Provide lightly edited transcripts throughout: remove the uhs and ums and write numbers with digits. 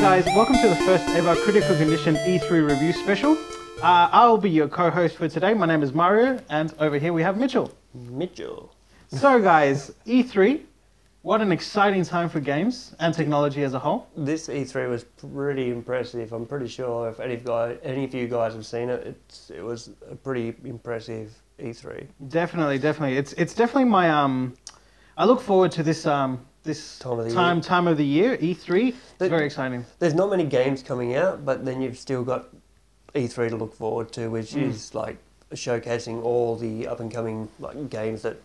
guys, welcome to the first ever Critical Condition E3 review special. I'll be your co-host for today. My name is Mario, and over here we have Mitchell. So guys, E3, what an exciting time for games and technology as a whole. This E3 was pretty impressive. I'm pretty sure if any of you guys have seen it, it was a pretty impressive E3. Definitely. It's definitely my I look forward to this this time of the year, E3. It's very exciting. There's not many games coming out, but then you've still got E3 to look forward to, which is like showcasing all the up and coming games that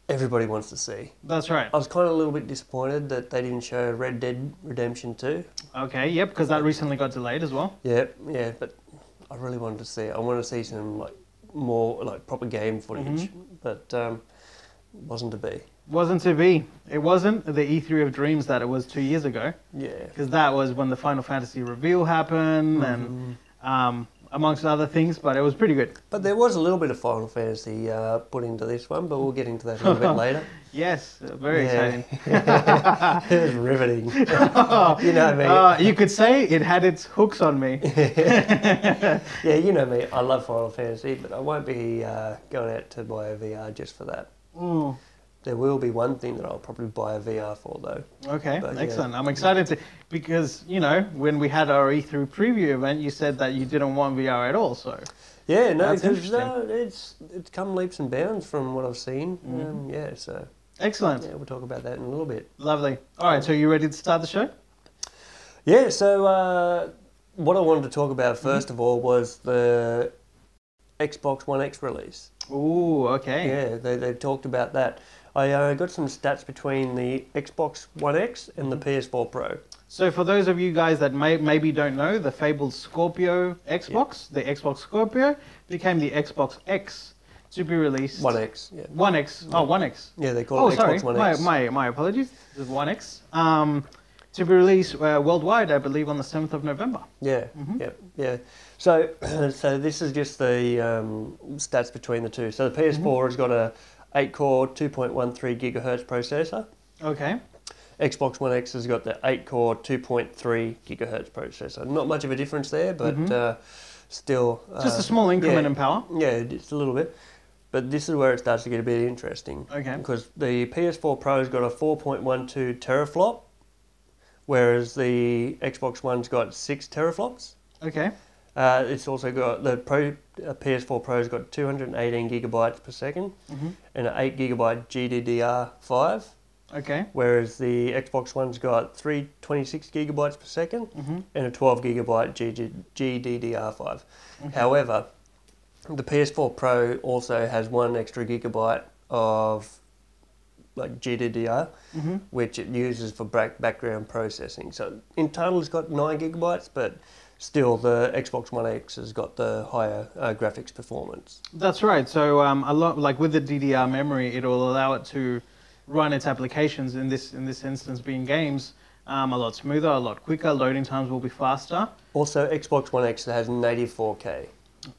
everybody wants to see. That's right. I was kind of a little bit disappointed that they didn't show Red Dead Redemption 2. Okay, yep, because that recently got delayed as well. Yeah, but I really wanted to see it. I wanted to see some more proper game footage, but wasn't to be. Wasn't to be. It wasn't the E3 of dreams that it was 2 years ago. Yeah. Because that was when the Final Fantasy reveal happened and amongst other things, but it was pretty good. But there was a little bit of Final Fantasy put into this one, but we'll get into that a little bit later. Yes, very exciting. It was riveting. You know me. You could say it had its hooks on me. Yeah, you know me. I love Final Fantasy, but I won't be going out to buy a VR just for that. There will be one thing that I'll probably buy a VR for, though. Okay, but, excellent. Yeah. I'm excited to, because, you know, when we had our E3 preview event, you said that you didn't want VR at all, so... Yeah, no, because it's come leaps and bounds from what I've seen. Yeah, so... Excellent. Yeah, we'll talk about that in a little bit. Lovely. All right, so you ready to start the show? Yeah, so what I wanted to talk about first of all was the Xbox One X release. Ooh, okay. Yeah, they talked about that. I got some stats between the Xbox One X and the PS4 Pro. So for those of you guys that maybe don't know, the fabled Scorpio Xbox, the Xbox Scorpio, became the Xbox X to be released... One X, yeah. One X. Oh, One X. Yeah, they call it Xbox One X. My apologies. It's One X. To be released worldwide, I believe, on the 7th of November. Yeah, yeah. So this is just the stats between the two. So the PS4 has got a 8-core, 2.13 gigahertz processor. Okay. Xbox One X has got the 8-core, 2.3 gigahertz processor. Not much of a difference there, but still... just a small increment in power? Yeah, just a little bit. But this is where it starts to get a bit interesting. Okay. Because the PS4 Pro's got a 4.12 teraflop, whereas the Xbox One's got 6 teraflops. Okay. It's also got the PS4 Pro's got 218 gigabytes per second and an 8 gigabyte GDDR5. Okay. Whereas the Xbox One's got 326 gigabytes per second and a 12 gigabyte GDDR5. However, the PS4 Pro also has 1 extra gigabyte of GDDR, which it uses for background processing. So in total, it's got 9 gigabytes, but still the Xbox One X has got the higher graphics performance. That's right. So a lot with the DDR memory, it will allow it to run its applications in this instance being games a lot smoother, a lot quicker. Loading times will be faster. Also, Xbox One X has native 4K.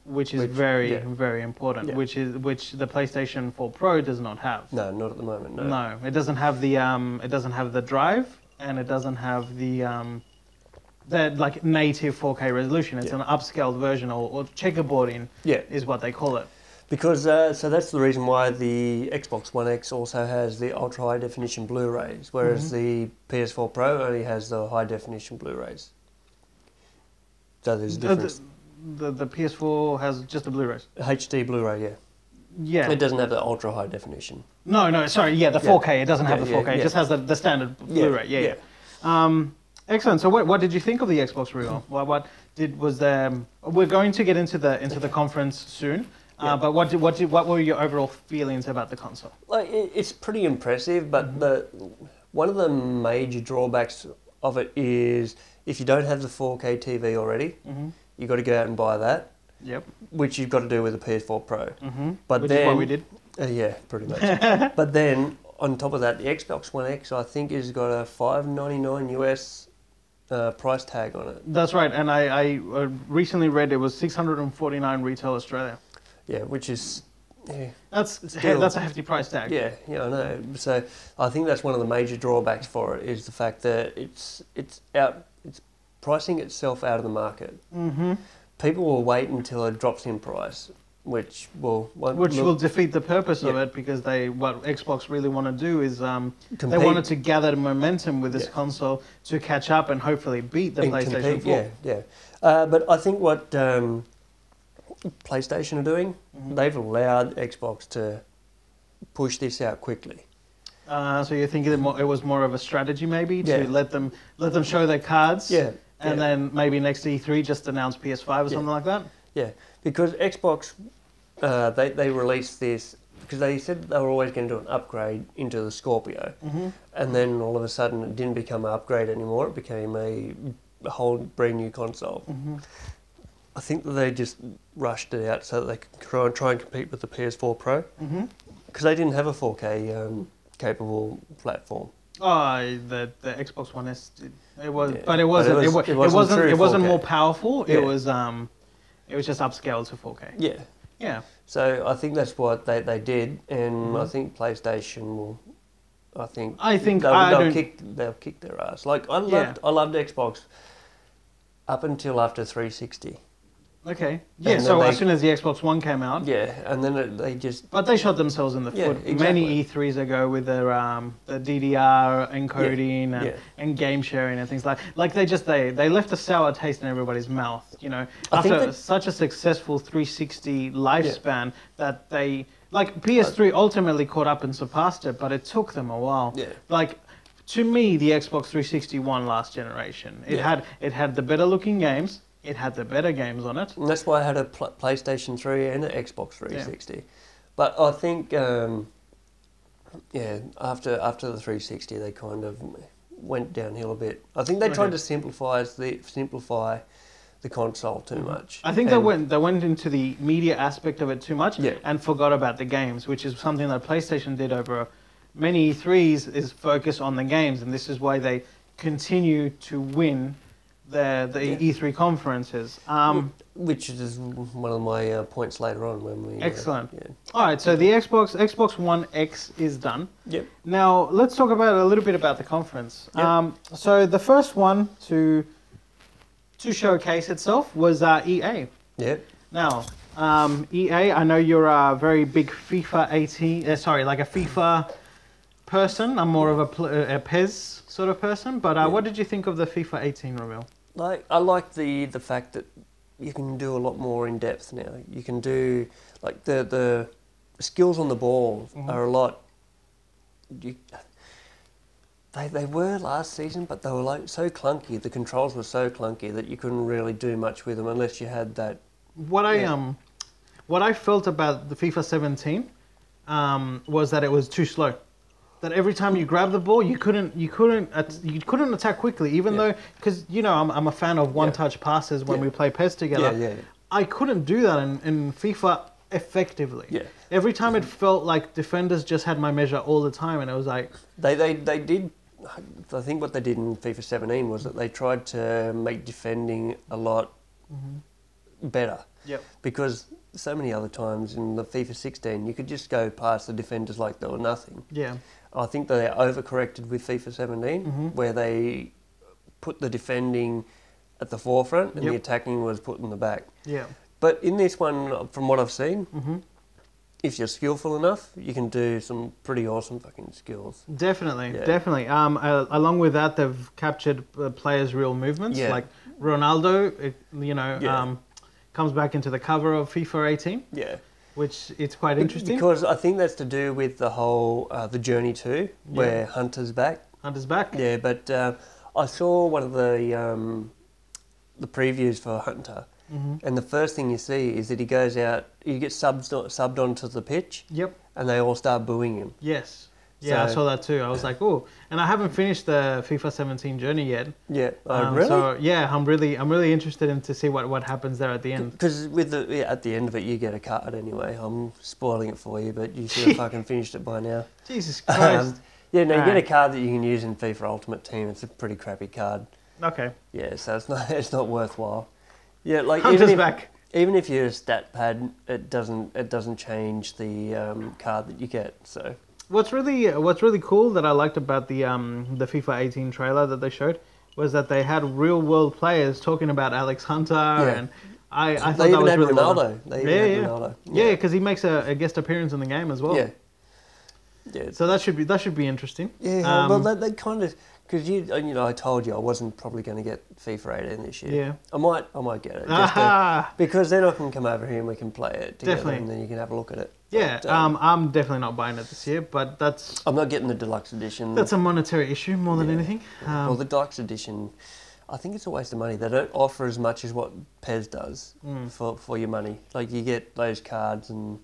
Which is very important. Which the PlayStation 4 Pro does not have. No, not at the moment. No. No, it doesn't have the drive, and it doesn't have the native 4K resolution. It's an upscaled version or checkerboarding. Is what they call it. Because so that's the reason why the Xbox One X also has the ultra high definition Blu-rays, whereas the PS4 Pro only has the high definition Blu-rays. So there's a difference. The PS4 has just the Blu-rays. HD Blu-ray, yeah. Yeah. It doesn't have the ultra high definition. No, sorry, the 4K. It doesn't have the 4K. It just has the standard Blu-ray. Yeah. Excellent. So what did you think of the Xbox reveal? We're going to get into the conference soon. But what were your overall feelings about the console? It's pretty impressive, but one of the major drawbacks of it is if you don't have the 4K TV already, you've got to go out and buy that. Yep. Which you've got to do with the PS4 Pro. But which is what we did. Yeah, pretty much. But then on top of that, the Xbox One X I think has got a $599 US price tag on it. That's right, and I recently read it was $649 retail Australia. Yeah, which is Yeah, that's a hefty price tag. Yeah, I know. So I think that's one of the major drawbacks for it is the fact that it's pricing itself out of the market. Mm-hmm. People will wait until it drops in price, which will defeat the purpose of it, because what Xbox really want to do is they wanted to gather momentum with this console to catch up and hopefully beat the PlayStation 4. Yeah. But I think what PlayStation are doing, they've allowed Xbox to push this out quickly. So you're thinking it was more of a strategy, maybe, to let them show their cards, and then maybe next E3 just announce PS5 or something like that. Yeah, because Xbox, they released this because they said they were always going to do an upgrade into the Scorpio, and then all of a sudden it didn't become an upgrade anymore. It became a whole brand new console. I think that they just rushed it out so that they could try and compete with the PS4 Pro, because they didn't have a 4K capable platform. Oh, the Xbox One S did. It wasn't more powerful. Yeah. It was just upscaled to 4K. Yeah. So I think that's what they did, and I think PlayStation will. I think they'll kick their ass. Like I loved Xbox up until after 360. Okay. Yeah, so as soon as the Xbox One came out. Yeah, and then they just... But they shot themselves in the foot many E3s ago with their the DDR encoding and game sharing and things like they left a sour taste in everybody's mouth, you know. After such a successful 360 lifespan that they... Like, PS3 ultimately caught up and surpassed it, but it took them a while. Yeah. Like, to me, the Xbox 360 won last generation. It had the better looking games. It had the better games on it. And that's why I had a PlayStation 3 and an Xbox 360. Yeah. But I think, after the 360, they kind of went downhill a bit. I think they tried to simplify the console too much. I think they went into the media aspect of it too much and forgot about the games, which is something that PlayStation did over many E3s, is focus on the games, and this is why they continue to win the E3 conferences. Which is one of my points later on when we... Excellent. All right, so the Xbox One X is done. Yep. Now, let's talk about a little bit about the conference. Yep. So the first one to showcase itself was EA. Yep. Now, EA, I know you're a very big FIFA 18... like a FIFA person. I'm more of a PES sort of person, but what did you think of the FIFA 18 reveal? I like the fact that you can do a lot more in depth now. You can do like the skills on the ball are a lot. They were last season, but they were like so clunky. The controls were so clunky that you couldn't really do much with them unless you had that. What I felt about the FIFA 17 was that it was too slow. That every time you grab the ball, you couldn't attack quickly, even though, because you know I'm a fan of one-touch passes when we play PES together. I couldn't do that in FIFA effectively. Every time it felt like defenders just had my measure all the time, and it was like they did. I think what they did in FIFA 17 was that they tried to make defending a lot better. Because so many other times in the FIFA 16, you could just go past the defenders like they were nothing. I think they overcorrected with FIFA 17, where they put the defending at the forefront and the attacking was put in the back. But in this one, from what I've seen, if you're skillful enough, you can do some pretty awesome fucking skills. Definitely. Along with that, they've captured players' real movements. Like Ronaldo, comes back into the cover of FIFA 18. Which it's quite interesting. Because I think that's to do with the whole, the Journey 2, where Hunter's back. Hunter's back? Yeah, but I saw one of the previews for Hunter, and the first thing you see is that he goes out, he gets subbed onto the pitch, and they all start booing him. Yes. Yeah, I saw that too. I was like, oh, and I haven't finished the FIFA 17 journey yet. Really? So yeah, I'm really interested in to see what happens there at the end. Because with at the end of it, you get a card anyway. I'm spoiling it for you, but you should have fucking finished it by now. Jesus Christ. You get a card that you can use in FIFA Ultimate Team. It's a pretty crappy card. Okay. Yeah, so it's not worthwhile. Yeah, like Hunter's back. Even if you're a stat pad, it doesn't change the card that you get. So what's really cool that I liked about the FIFA 18 trailer that they showed was that they had real world players talking about Alex Hunter, and I thought that was really Ronaldo. Ronaldo. Yeah, because he makes a guest appearance in the game as well. Yeah. So that should be interesting. Yeah. Well, they kind of. Because I told you I wasn't probably going to get FIFA 18 this year. Yeah. I might get it. Because then I can come over here and we can play it together. Definitely. And then you can have a look at it. Yeah. But, I'm definitely not buying it this year, but that's... I'm not getting the deluxe edition. That's a monetary issue more than anything. Well, the deluxe edition, I think it's a waste of money. They don't offer as much as what PES does for your money. Like you get those cards and...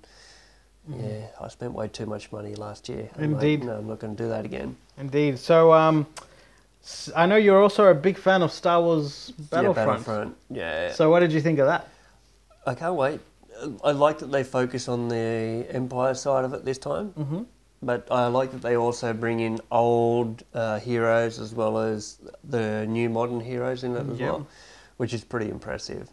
Yeah, I spent way too much money last year. Indeed. No, I'm not going to do that again. Indeed. So, I know you're also a big fan of Star Wars Battlefront. Yeah, Battlefront. Yeah. So what did you think of that? I can't wait. I like that they focus on the Empire side of it this time. Mm-hmm. But I like that they also bring in old heroes as well as the new modern heroes in it as well, which is pretty impressive.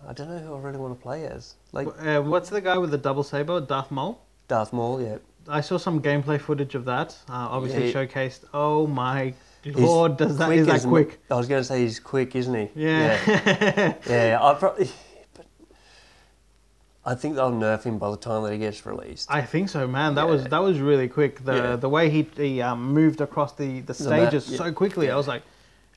I don't know who I really want to play as. Like, what's the guy with the double saber? Darth Maul? Darth Maul, yeah. I saw some gameplay footage of that. Obviously showcased. Oh my Lord, is that quick? I was going to say he's quick, isn't he? Yeah. Yeah, I think they'll nerf him by the time that he gets released. I think so, man. That was really quick. The way he moved across the stages so quickly. I was like,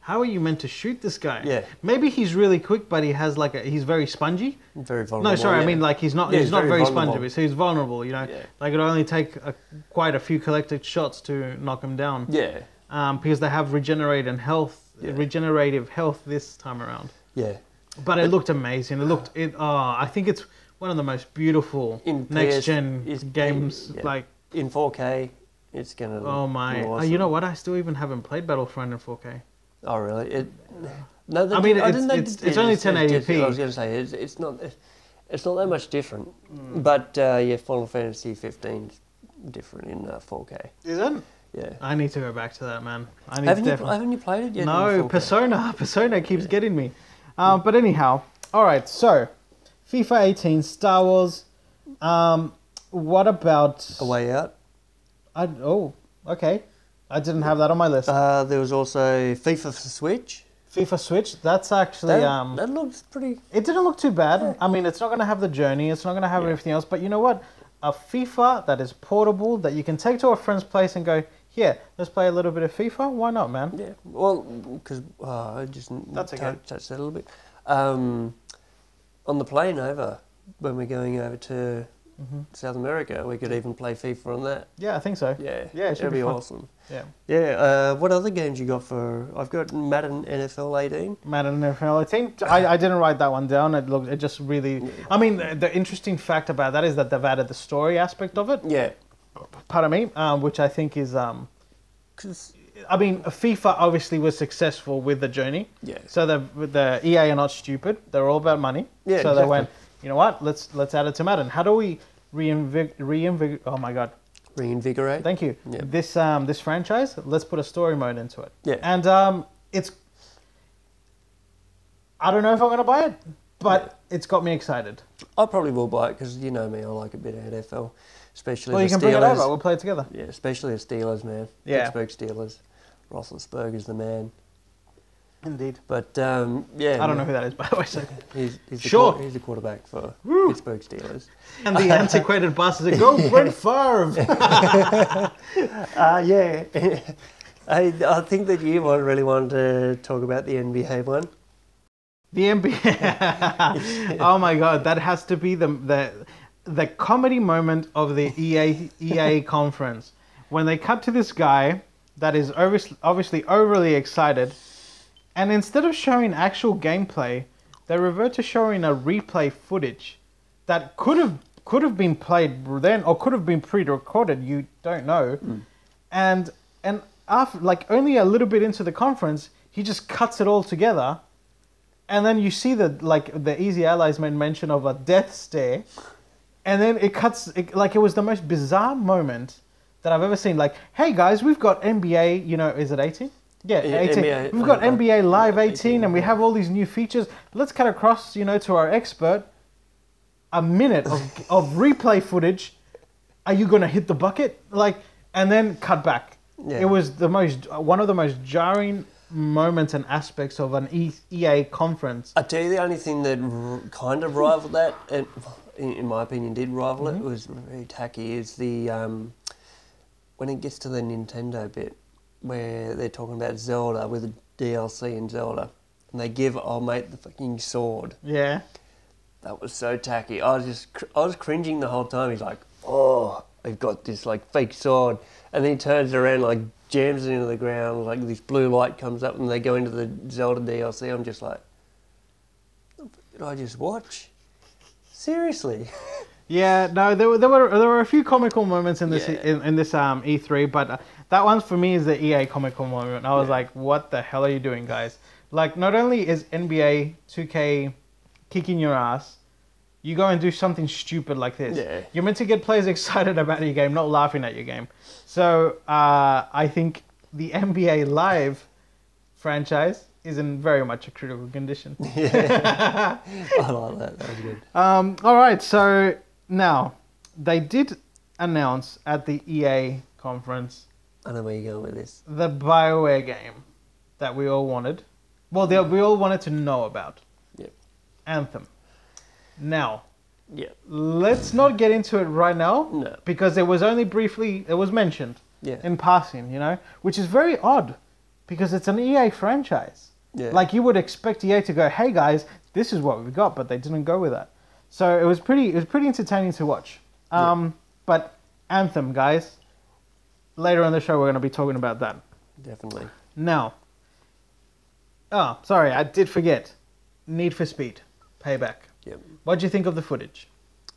how are you meant to shoot this guy? Yeah. Maybe he's really quick, but he has he's very spongy. Very vulnerable. No, sorry, I mean he's not very spongy, so he's vulnerable. Like it only take quite a few collected shots to knock him down. Yeah. Because they have regenerative health this time around. Yeah. But it looked amazing. I think it's one of the most beautiful next-gen games. Like in 4K, it's gonna. Oh my! Awesome. You know what? I still even haven't played Battlefront in 4K. Oh really? No, I mean it's only 1080p. I was going to say it's not that much different, but Final Fantasy 15 is different in 4K. Is it? Yeah. I need to go back to that, man. Haven't you played it yet? No, Persona keeps getting me. But anyhow, all right. So, FIFA 18, Star Wars. What about A Way Out? Okay. I didn't have that on my list. There was also FIFA for Switch. FIFA Switch, that's actually... That looks pretty... It didn't look too bad. I mean, it's not going to have the journey. It's not going to have everything else. But you know what? A FIFA that is portable, that you can take to a friend's place and go, here, let's play a little bit of FIFA. Why not, man? Yeah. Well, because I just touched that a little bit. On the plane over, when we're going over to South America, we could even play FIFA on that. Yeah, I think so. Yeah, it should be awesome. Yeah. Yeah. What other games you got for? I've got Madden NFL 18. Madden NFL 18. I didn't write that one down. It just really. Yeah. I mean, the interesting fact about that is that they've added the story aspect of it. Yeah. Pardon me. Which I think is. I mean, FIFA obviously was successful with the journey. Yeah. So the EA are not stupid. They're all about money. Yeah. So they went, you know what? Let's add it to Madden. How do we reinvigorate? Oh my God. Reinvigorate. Thank you. Yeah. This franchise. Let's put a story mode into it. Yeah. And it's. I don't know if I'm going to buy it, but it's got me excited. I probably will buy it because you know me. I like a bit of NFL, especially. Well, you can Steelers. bring it over. We'll play it together. Yeah, especially the Steelers, man. Yeah. Pittsburgh Steelers. Roethlisberger's the man. Indeed. But I don't know who that is, by the way. So. He's the quarterback for Pittsburgh Steelers. And the antiquated bastards go Brett Favre. Yeah. I think that you really wanted to talk about the NBA one. The NBA. Oh my God, that has to be the comedy moment of the EA conference when they cut to this guy that is obviously overly excited. And instead of showing actual gameplay, they revert to showing a replay footage that could have been played then or could have been pre-recorded. You don't know. And after only a little bit into the conference, he just cuts it all together, and then you see the Easy Allies made mention of a death stare, and then it cuts it was the most bizarre moment that I've ever seen. Like, hey guys, we've got NBA. Is it 18? Yeah, 18. We've got NBA Live 18, and we have all these new features. Let's cut across, to our expert. A minute of replay footage. Are you going to hit the bucket? And then cut back. Yeah. It was one of the most jarring moments and aspects of an EA conference. I tell you, the only thing that kind of rivaled that, and in my opinion did rival it, was very tacky, is the when it gets to the Nintendo bit, where they're talking about Zelda with the DLC in Zelda, and they give old mate the fucking sword. Yeah. That was so tacky. I was cringing the whole time. He's like, oh, they've got this fake sword, and then he turns around, jams it into the ground, this blue light comes up, and they go into the Zelda DLC. I'm just like, did I just watch? Seriously? Yeah, no, there were a few comical moments in this in this E3, but that one for me is the EA comical moment. I was like, what the hell are you doing, guys? Not only is NBA 2K kicking your ass, you go and do something stupid like this. Yeah. You're meant to get players excited about your game, not laughing at your game. So I think the NBA Live franchise is in very much a critical condition. Yeah, I like that. That was good. All right, so now they did announce at the EA conference. I know where you're going with this. The BioWare game that we all wanted. Well, we all wanted to know about. Yep. Anthem. Now, let's not get into it right now. No. Because it was only briefly, it was mentioned in passing, which is very odd because it's an EA franchise. Yeah. You would expect EA to go, hey guys, this is what we got, but they didn't go with that. So it was pretty entertaining to watch. But Anthem, guys, later on the show we're going to be talking about that. Definitely. Now, sorry, I did forget. Need for Speed, Payback. Yep. What do you think of the footage?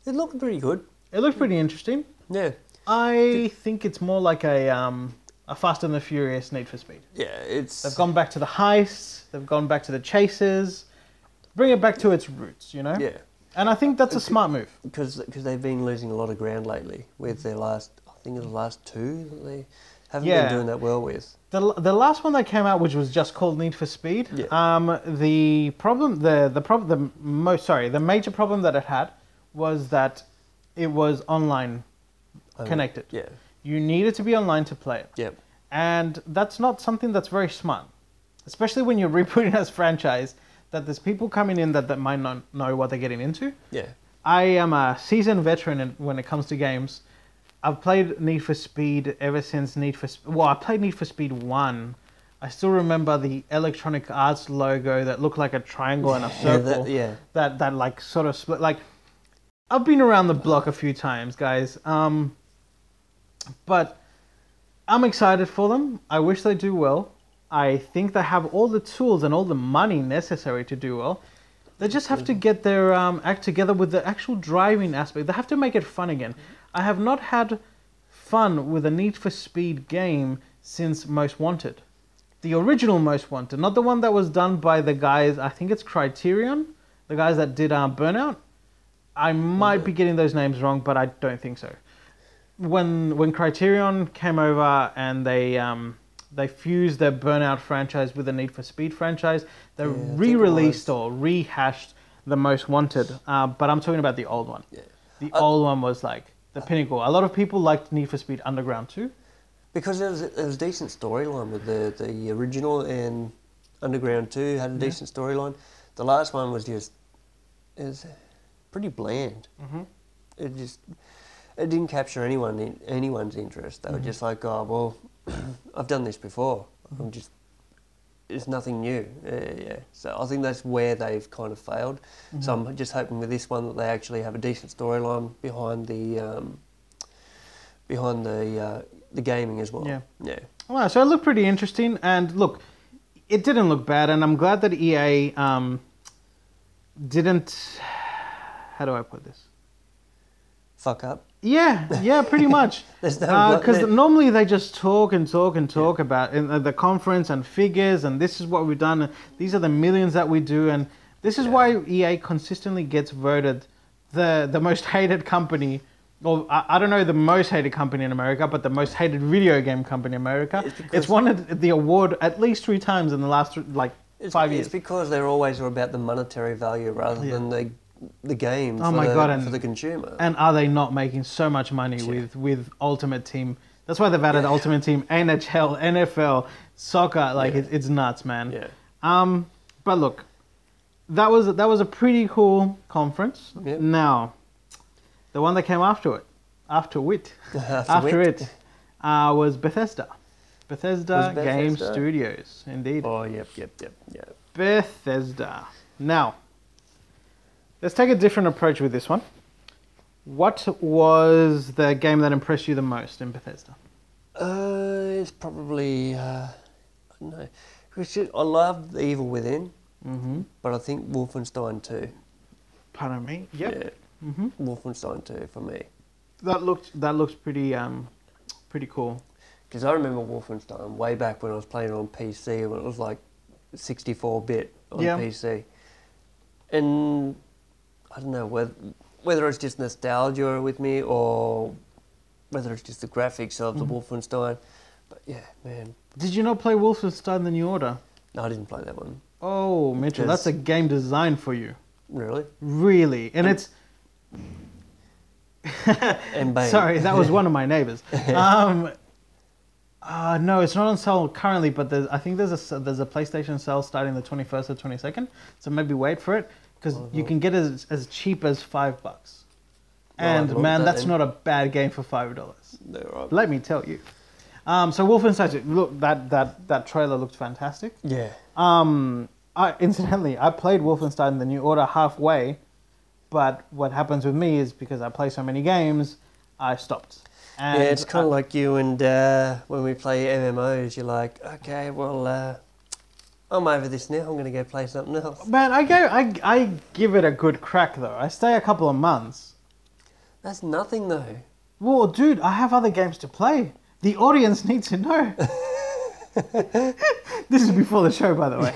It looked pretty good. It looked pretty interesting. Yeah. I think it's more like a Fast and the Furious Need for Speed. Yeah, they've gone back to the heists. They've gone back to the chases. Bring it back to its roots, Yeah. And I think that's a smart move. Because they've been losing a lot of ground lately with their last two that they haven't been doing that well with. The last one that came out, which was just called Need for Speed, the major problem that it had was that it was online connected. Yeah. You needed to be online to play it. Yep. And that's not something that's very smart, especially when you're rebooting as franchise, that there's people coming in that might not know what they're getting into. Yeah. I am a seasoned veteran when it comes to games. I've played Need for Speed ever since I played Need for Speed 1. I still remember the Electronic Arts logo that looked like a triangle and a circle. That sort of split. I've been around the block a few times, guys. But I'm excited for them. I wish they do well. I think they have all the tools and all the money necessary to do well. They just have to get their act together with the actual driving aspect. They have to make it fun again. I have not had fun with a Need for Speed game since Most Wanted. The original Most Wanted, not the one that was done by the guys, I think it's Criterion, the guys that did Burnout. I might be getting those names wrong, but I don't think so. When Criterion came over and they fused their Burnout franchise with the Need for Speed franchise, they re-released or rehashed the Most Wanted, but I'm talking about the old one. Yeah. The old one was the pinnacle. A lot of people liked Need for Speed Underground too. Because there was a decent storyline with the original, and Underground 2 had a decent storyline. The last one was pretty bland. Mm-hmm. It didn't capture anyone's interest. They were just like, oh, well, I've done this before. It's nothing new. So I think that's where they've kind of failed. Mm-hmm. So I'm just hoping with this one that they actually have a decent storyline behind the gaming as well. Yeah. Yeah. Well, so it looked pretty interesting, and look, it didn't look bad, and I'm glad that EA didn't. How do I put this? Fuck up. Yeah, pretty much. Because normally they just talk about in the conference and figures, and this is what we've done. And these are the millions that we do, and this is why EA consistently gets voted the most hated company well, I don't know the most hated company in America, but the most hated video game company in America. It's won the award at least 3 times in the last 5 years. It's because they're always about the monetary value rather than the game for the consumer. And are they not making so much money with Ultimate Team? That's why they've added Ultimate Team, NHL, NFL, soccer. Like it's nuts, man. Yeah. But look, that was a pretty cool conference. Yep. Now, the one that came after it, was Bethesda. Bethesda Game Studios, indeed. Oh, yep. Bethesda. Now, let's take a different approach with this one. What was the game that impressed you the most in Bethesda? It's probably, I don't know. I love The Evil Within, but I think Wolfenstein 2. Pardon me? Yep. Yeah. Wolfenstein 2 for me. That looks pretty cool. Because I remember Wolfenstein way back when I was playing on PC when it was like 64-bit on PC. And I don't know whether it's just nostalgia with me or whether it's just the graphics of the Wolfenstein. But yeah, man. Did you not play Wolfenstein The New Order? No, I didn't play that one. Oh, Mitchell, that's a game designed for you. Really? Really. And it's... Sorry, that was one of my neighbors. No, it's not on sale currently, but I think there's a PlayStation sale starting the 21st or 22nd. So maybe wait for it because you can get it as cheap as $5. And man, that's not a bad game for $5. No, right. Let me tell you. So Wolfenstein, look, that trailer looked fantastic. Yeah. Incidentally, I played Wolfenstein The New Order halfway, but what happens with me is because I play so many games, I stopped. And it's kind of like you and when we play MMOs, you're like, okay, well, I'm over this now. I'm going to go play something else. Man, I give it a good crack though. I stay a couple of months. That's nothing though. Well, dude, I have other games to play. The audience needs to know. This is before the show, by the way.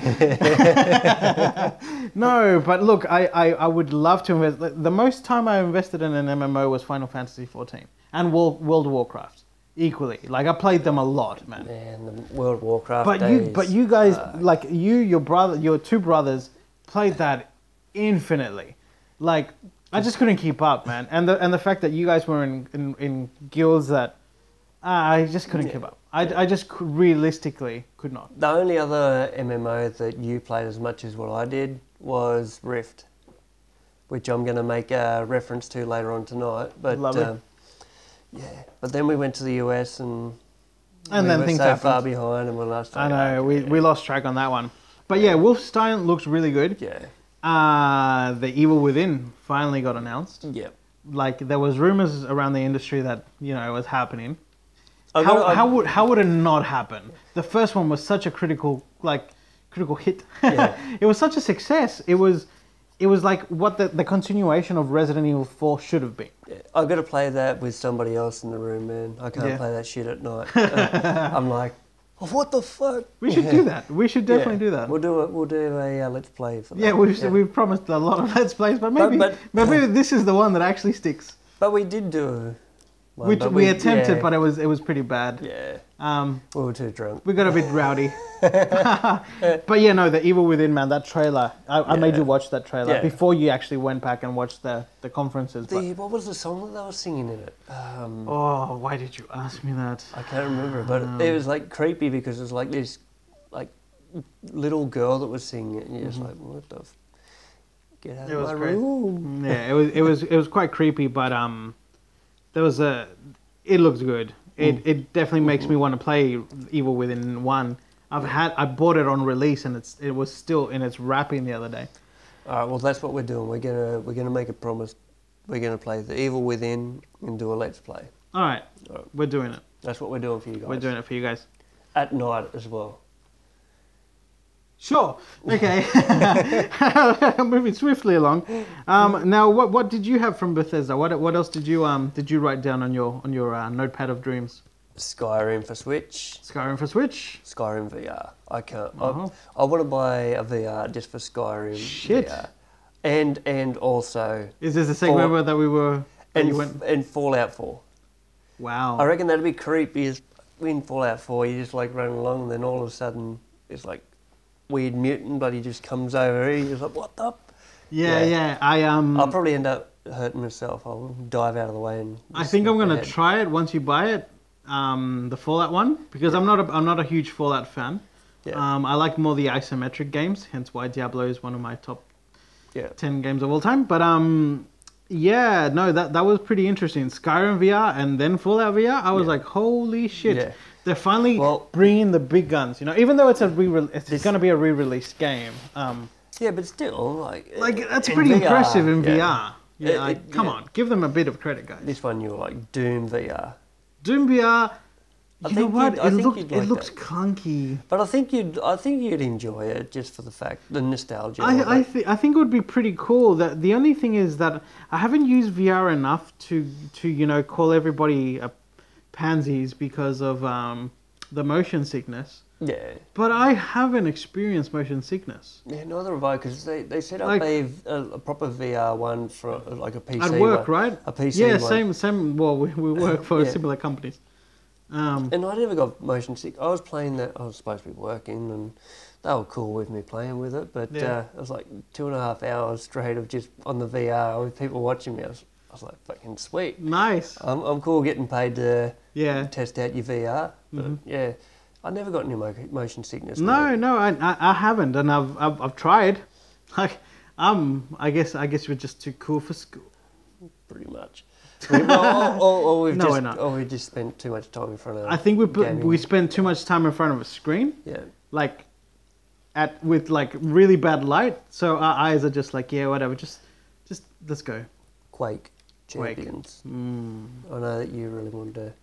No, but look, I would love to invest. The most time I invested in an MMO was Final Fantasy XIV and World of Warcraft. Equally, like I played them a lot, man. Man, the World of Warcraft But you guys, like your 2 brothers, played that infinitely. Like I just couldn't keep up, man. And the fact that you guys were in guilds that I just couldn't keep up. I just realistically could not. The only other MMO that you played as much as what I did was Rift, which I'm going to make a reference to later on tonight. But but then we went to the US and then were things so happened. far behind and we lost track. I know, we lost track on that one. But yeah, Wolfenstein looks really good. Yeah. The Evil Within finally got announced. Yeah. Like there was rumors around the industry that it was happening. How would it not happen? The first one was such a critical hit. Yeah. It was such a success. It was like what the continuation of Resident Evil 4 should have been. Yeah. I've got to play that with somebody else in the room, man. I can't play that shit at night. I'm like, oh, what the fuck? We should do that. We should definitely do that. We'll do a let's play for that. Yeah, we've promised a lot of let's plays, but maybe this is the one that actually sticks. But we did do. We attempted, but it was pretty bad. Yeah. We were too drunk. We got a bit rowdy. But yeah, no, the Evil Within, man, that trailer. I made you watch that trailer before you actually went back and watched the conferences. What was the song that they were singing in it? Why did you ask me that? I can't remember, but it was like creepy because it was like this like little girl that was singing it, and you're just like, what the? Get out of my room. Yeah, it was quite creepy, but it looks good. It definitely makes me want to play Evil Within 1. I bought it on release and it was still in its wrapping the other day. All right, well that's what we're doing. We're gonna make a promise. We're gonna play the Evil Within and do a let's play. All right. We're doing it. That's what we're doing for you guys. We're doing it for you guys. At night as well. Sure. Okay. Moving swiftly along. Now, what did you have from Bethesda? What else did you write down on your notepad of dreams? Skyrim for Switch. Skyrim for Switch. Skyrim VR. I can't. I want to buy a VR just for Skyrim. Shit. VR. And also. Is this the segment that we were? And Fallout 4. Wow. I reckon that'd be creepy as in Fallout 4. You just like running along, and then all of a sudden it's like weird mutant bloody just comes over. You're just like, what the? Yeah. I'll probably end up hurting myself. I'll dive out of the way and. I think I'm gonna try it once you buy it, the Fallout one, because I'm not a huge Fallout fan. Yeah. I like more the isometric games, hence why Diablo is one of my top 10 games of all time. But yeah, no, that was pretty interesting. Skyrim VR and then Fallout VR. I was like, holy shit! Yeah. They're finally bringing the big guns. You know, even though it's it's going to be a re-released game. Yeah, but still, like that's pretty VR, impressive in VR. Yeah, come on, give them a bit of credit, guys. This one, you're like Doom VR. Doom VR. You know what? It looks clunky. But I think you'd enjoy it just for the fact, the nostalgia. I think it would be pretty cool. The only thing is that I haven't used VR enough to call everybody pansies because of the motion sickness. Yeah. But I haven't experienced motion sickness. Yeah, neither have I, because they set up a proper VR one for like a PC. At work, right? A PC one. Yeah, same. Well, we work for similar companies. And I never got motion sick. I was playing that. I was supposed to be working, and they were cool with me playing with it. But it was like 2.5 hours straight of just on the VR with people watching me. I was like, fucking sweet. Nice. I'm cool getting paid to test out your VR. But I never got any motion sickness. No, I haven't, and I've tried. Like, I guess we're just too cool for school. Pretty much. Or we just spent too much time in front of. I think we spend too much time in front of a screen. Yeah. Like, with like really bad light, so our eyes are just like, yeah, whatever. Just let's go. Quake Champions. I know that you really wanted to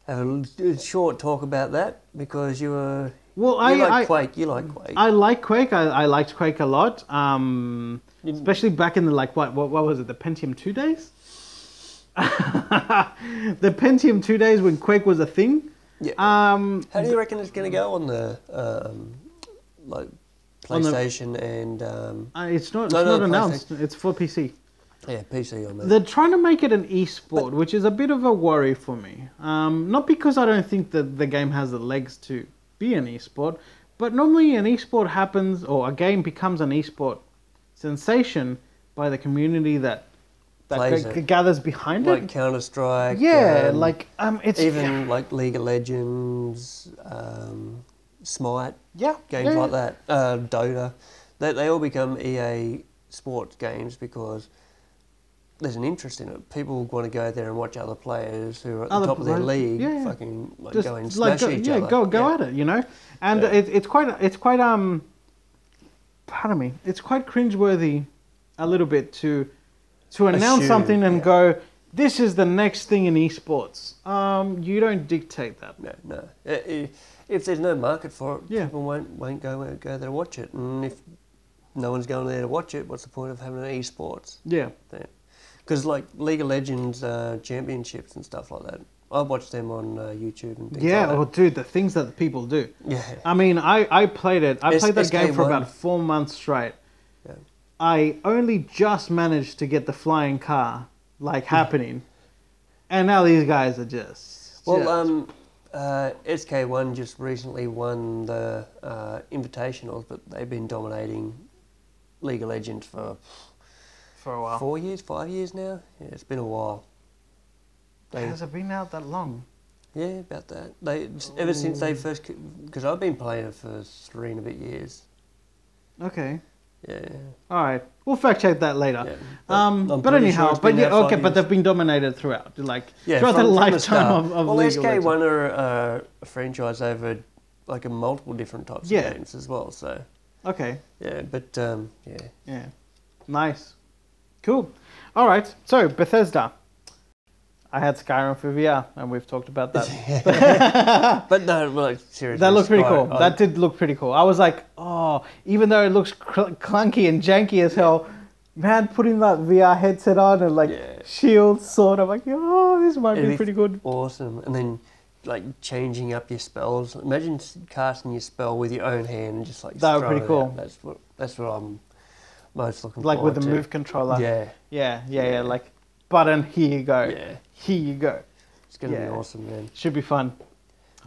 have a short talk about that because you were. Well, You like Quake. I like Quake. I liked Quake a lot. Especially back in the what was it? The Pentium 2 days. The Pentium 2 days when Quake was a thing. Yeah. How do you reckon it's going to go on the PlayStation and? It's not announced. It's for PC. Yeah, PC on that. They're trying to make it an esport, which is a bit of a worry for me. Not because I don't think that the game has the legs to be an esport, but normally an esport happens, or a game becomes an esport sensation by the community that gathers behind it. Like Counter-Strike. Yeah, it's even like League of Legends, Smite. Yeah, games like that. Dota. They all become EA sports games because there's an interest in it. People want to go there and watch other players who are at the top of their league, fucking go and smash each other. Go at it, you know. And it's quite pardon me, it's quite cringeworthy a little bit to announce something and go, this is the next thing in esports. You don't dictate that. No. If there's no market for it, people won't go there to watch it. And if no one's going there to watch it, what's the point of having an esports? Yeah. Because like League of Legends championships and stuff like that, I watch them on YouTube and things like that. Yeah, well, dude, the things that people do. Yeah. I mean, I played it. I played that game for about 4 months straight. Yeah. I only just managed to get the flying car, happening. And now these guys are just... Well, SK1 just recently won the Invitationals, but they've been dominating League of Legends for a while. 4 years, 5 years now? Yeah, it's been a while. Has it been out that long? Yeah, about that. Ever since they first... Because I've been playing it for 3 and a bit years. Okay. Yeah. All right. We'll fact check that later. Yeah, but anyhow, sure but they've been dominated throughout. Throughout the lifetime of League of Legends. SK1 are a franchise over a multiple different types of games as well, so... Okay. Yeah, but Yeah. Nice. Cool. All right. So, Bethesda. I had Skyrim for VR, and we've talked about that. But no, seriously. That looked pretty cool. That did look pretty cool. I was like, oh, even though it looks clunky and janky as hell, man, putting that VR headset on and shield, sword, I'm like, oh, this might be pretty good. Awesome. And then, changing up your spells. Imagine casting your spell with your own hand and just that would be pretty cool. That's what I'm most looking forward to. With the move controller. Yeah. Yeah. button. Here you go. Yeah. Here you go. It's going to be awesome, man. Should be fun.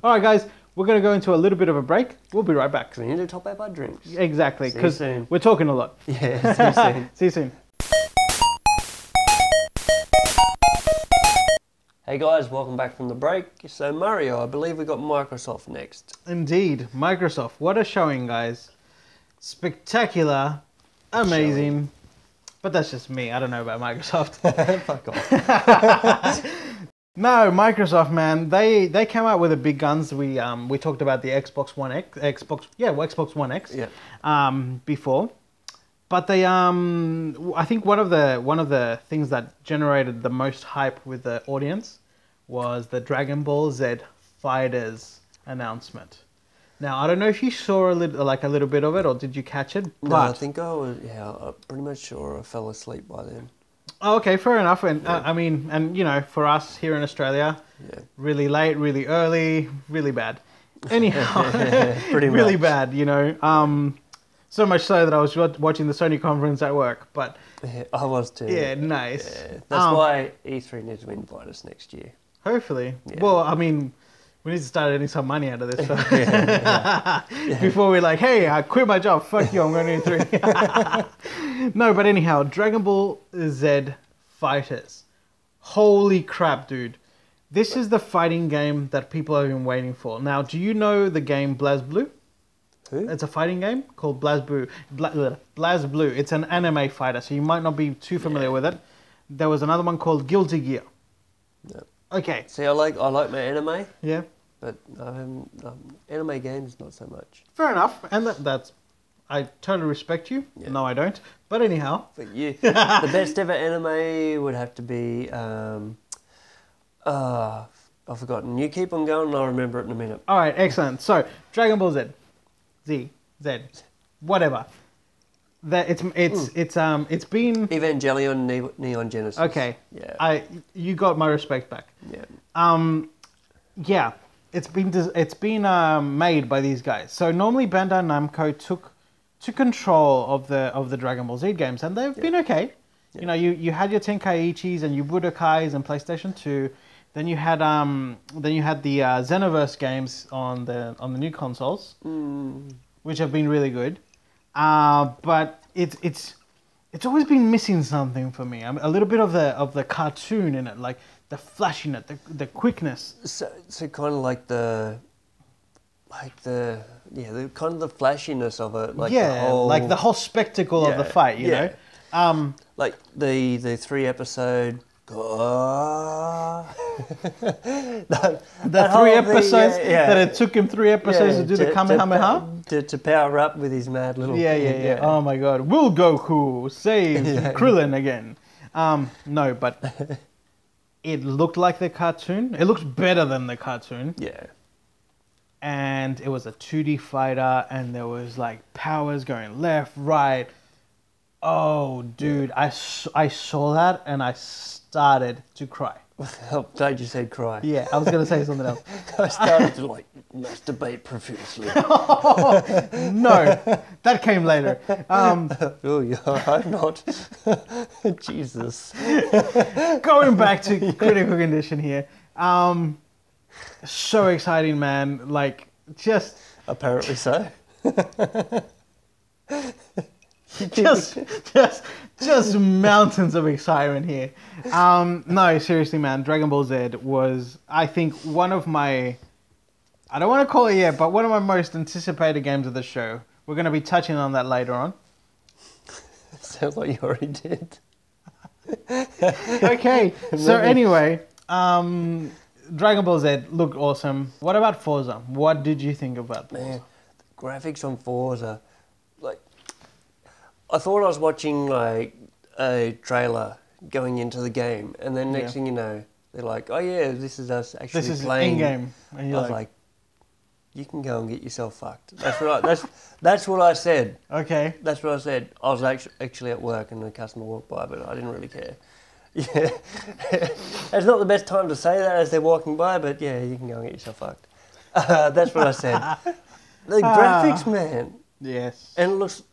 All right, guys. We're going to go into a little bit of a break. We'll be right back. We need to top up our drinks. Exactly, because we're talking a lot. Yeah, see you soon. See you soon. Hey guys, welcome back from the break. So Mario, I believe we got Microsoft next. Indeed, Microsoft. What a showing, guys. Spectacular, amazing. But that's just me. I don't know about Microsoft. Fuck off. No, Microsoft, man. They came out with the big guns. We talked about the Xbox One X, Xbox One X. Yeah. Before. But they I think one of the things that generated the most hype with the audience was the Dragon Ball Z Fighters announcement. Now I don't know if you saw a little bit of it, or did you catch it? No, I think I'm pretty much sure I fell asleep by then. Oh, okay, fair enough. And I mean, and you know, for us here in Australia, really late, really early, really bad. Anyhow, pretty really much. bad, you know. So much so that I was watching the Sony Conference at work, but... Yeah, I was too. Yeah, nice. Yeah. That's why E3 needs to invite us next year. Hopefully. Yeah. Yeah. Well, I mean, we need to start earning some money out of this. So. Before we're like, hey, I quit my job, fuck you, I'm going to E3. No, but anyhow, Dragon Ball Z Fighters. Holy crap, dude. This is the fighting game that people have been waiting for. Now, do you know the game BlazBlue? Who? It's a fighting game called BlazBlue. BlazBlue. It's an anime fighter, so you might not be too familiar with it. There was another one called Guilty Gear. No. Okay. See, I like my anime. Yeah. But anime games, not so much. Fair enough, and that's I totally respect you. Yeah. No, I don't. But anyhow. But you, the best ever anime would have to be. I've forgotten. You keep on going, and I'll remember it in a minute. All right, excellent. So Dragon Ball Z. Whatever. It's been Evangelion Neon Genesis. Okay. Yeah. You got my respect back. Yeah. Yeah. It's been made by these guys. So normally Bandai Namco took control of the Dragon Ball Z games, and they've been okay. Yeah. You know, you had your Tenkaichis and your Budokais and PlayStation 2. Then you had the Xenoverse games on the new consoles, which have been really good. But it's always been missing something for me. A little bit of the cartoon in it, like the flashiness, the quickness. So kind of like the kind of the flashiness of it, like the whole spectacle of the fight, you know. Like the 3-episode. The 3 episodes that it took him 3 episodes to do the Kamehameha? To power up with his mad little... Yeah. Oh my god. Will Goku save Krillin again? No, but it looked like the cartoon. It looked better than the cartoon. Yeah. And it was a 2D fighter, and there was like powers going left, right. Oh, dude. I saw that, and I started to cry. I'm glad you said cry. Yeah, I was going to say something else. I started to masturbate profusely. No, that came later. Oh, yeah, I'm not. Jesus. Going back to Critical Condition here. So exciting, man. Like, just... Apparently so. just mountains of excitement here. No, seriously, man. Dragon Ball Z was, I think, one of my... I don't want to call it yet, but one of my most anticipated games of the show. We're going to be touching on that later on. Sounds like you already did. Okay, so anyway, Dragon Ball Z looked awesome. What about Forza? What did you think about Forza? Man, the graphics on Forza, like, I thought I was watching like a trailer going into the game, and then next thing you know, they're like, "Oh yeah, this is us actually this is playing." in-game. And I was like, "You can go and get yourself fucked." That's what that's what I said. Okay. That's what I said. I was actually at work, and the customer walked by, but I didn't really care. Yeah, it's not the best time to say that as they're walking by, but yeah, you can go and get yourself fucked. That's what I said. The graphics, man. Yes. And it looks.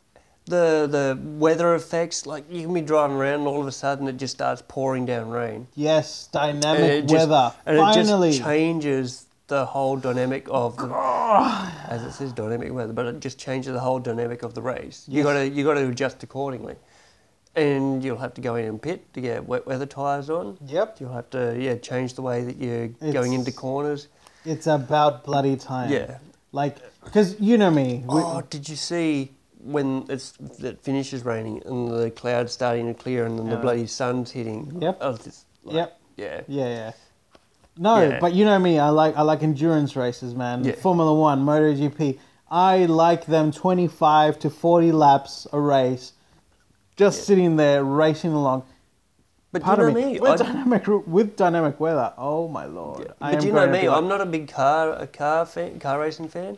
the weather effects, like you can be driving around and all of a sudden it just starts pouring down rain. Yes, dynamic weather. Finally. It just changes the whole dynamic of the, as it says dynamic weather, but it just changes the whole dynamic of the race. Yes. You got to adjust accordingly. And you'll have to go in and pit to get wet weather tyres on. Yep. You'll have to change the way that you're going into corners. It's about bloody time. Yeah. Like, because you know me. Did you see when it finishes raining and the clouds starting to clear and then the bloody sun's hitting? Yep. Yeah. No, but you know me. I like endurance races, man. Yeah. Formula One, MotoGP. I like them 25 to 40 laps a race, just sitting there racing along. But pardon me, with dynamic weather. Oh my lord! Yeah. But you know me, I'm not a big car racing fan.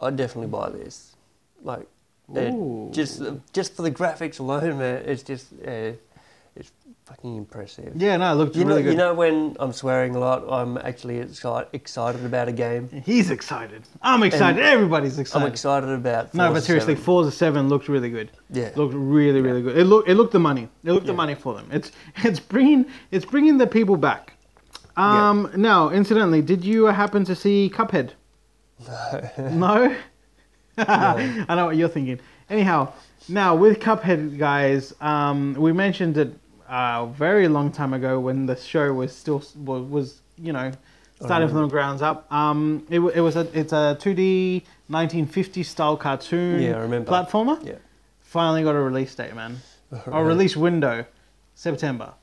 I'd definitely buy this. Like, just for the graphics alone, man, it's just it's fucking impressive. Yeah, no, it looked really good. You know when I'm swearing a lot, I'm actually excited about a game. He's excited. I'm excited. Everybody's excited. I'm excited about. No, but seriously, Forza 7 looked really good. Yeah, looked really good. It looked the money. It looked the money for them. It's bringing the people back. Now, incidentally, did you happen to see Cuphead? No. I know what you're thinking. Anyhow, now with Cuphead, guys, we mentioned it a very long time ago when the show was still starting from the grounds up. It's a 2D 1950 style cartoon platformer. Yeah. Finally got a release date, man. A release window, September.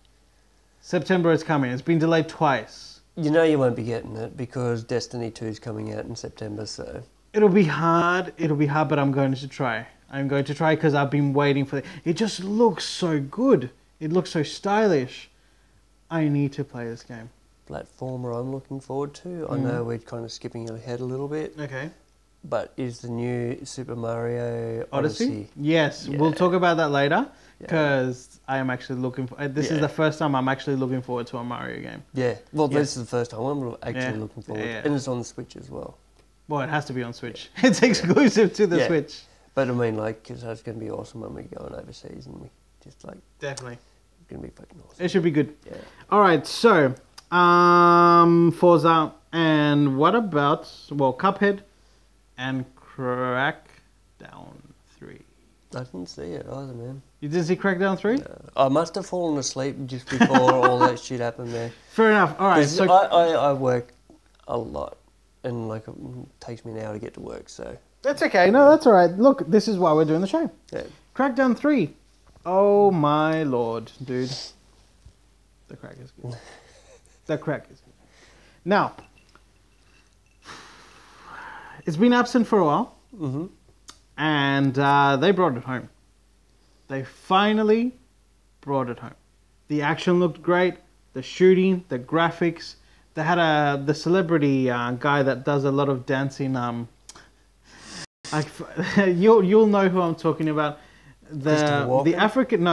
September is coming. It's been delayed twice. You know you won't be getting it because Destiny 2 is coming out in September, so... It'll be hard, but I'm going to try. I'm going to try because I've been waiting for it. It just looks so good. It looks so stylish. I need to play this game. Platformer I'm looking forward to. I know we're kind of skipping ahead a little bit. Okay. But is the new Super Mario Odyssey? Yes, we'll talk about that later because I am actually looking for... This is the first time I'm actually looking forward to a Mario game. Yeah, well, this is the first time I'm actually looking forward to it. And it's on the Switch as well. Well, it has to be on Switch. It's exclusive to the Switch. But I mean, like, because that's going to be awesome when we're going overseas and we just like... Definitely. It's going to be fucking awesome. It should be good. Yeah. All right, so, Forza, and what about, well, Cuphead and Crackdown 3? I didn't see it either, man. You didn't see Crackdown 3? No. I must have fallen asleep just before all that shit happened there. Fair enough. All right, so... I work a lot. And like it takes me an hour to get to work, so... That's okay. No, that's all right. Look, this is why we're doing the show. Yeah. Crackdown 3. Oh my lord, dude. The crack is good. The crack is good. Now, it's been absent for a while. Mm-hmm. And they brought it home. They finally brought it home. The action looked great. The shooting, the graphics... They had the celebrity guy that does a lot of dancing. You'll know who I'm talking about. The African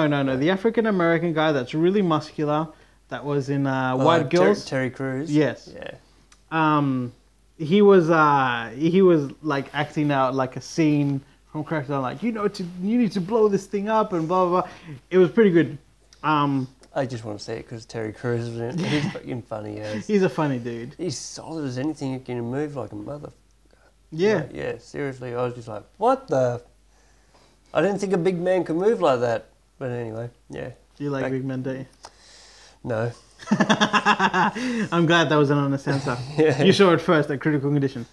American guy that's really muscular. That was in White Girls. Terry Crews. Yes. Yeah. He was like acting out like a scene from Crackdown. Like you need to blow this thing up and blah blah blah. It was pretty good. I just want to say it because Terry Crews is in it. He's fucking funny as. He's a funny dude. He's solid as anything. He can move like a mother. Yeah. Like, yeah, seriously. I was just like, what the? I didn't think a big man could move like that. But anyway, yeah. Do you like big men, do you? No. I'm glad that was an honest answer. Yeah. You saw it first at Critical Condition.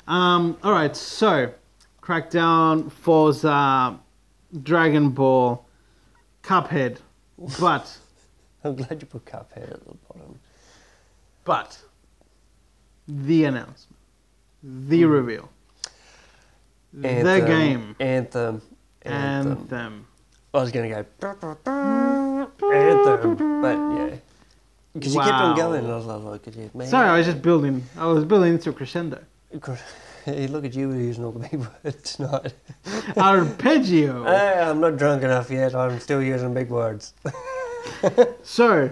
All right, so Crackdown, Forza, Dragon Ball, Cuphead, but... I'm glad you put Cuphead at the bottom. But the announcement, the reveal, Anthem, the game, Anthem. I was going to go Anthem, but yeah. Because you kept on going and I was like, man. Sorry, I was building into a crescendo. Hey, look at you using all the big words tonight. Arpeggio. I'm not drunk enough yet. I'm still using big words. So,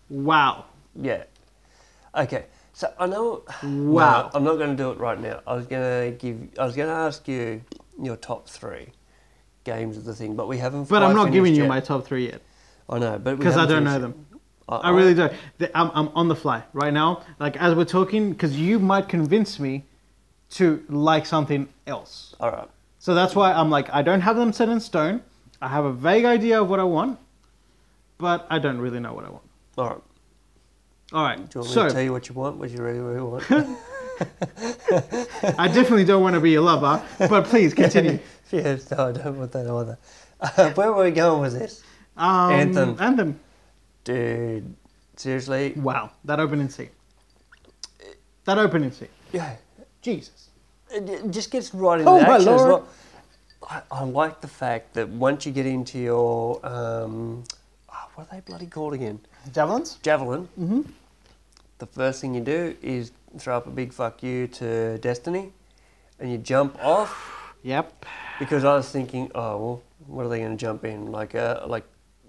wow. Yeah. Okay. So I know. Wow. No, I'm not going to do it right now. I was going to ask you your top 3 games of the thing, but we haven't. But I'm not giving you my top 3 yet. I know, but because I don't know them. I really don't. I'm on the fly right now. Like as we're talking, because you might convince me to like something else. All right. So that's why I'm like, I don't have them set in stone. I have a vague idea of what I want, but I don't really know what I want. All right. All right. Do you want me to tell you what you want? What you really want? I definitely don't want to be your lover, but please continue. Yes, no, I don't want that either. Where were we going with this? Anthem. Dude, seriously? Wow, that opening scene. That opening scene. Yeah. Jesus. It just gets right into action as well. I like the fact that once you get into your, what are they bloody called again? Javelins? Javelin. Mm-hmm. The first thing you do is throw up a big fuck you to Destiny, and you jump off. Yep. Because I was thinking, oh, well, what are they going to jump in?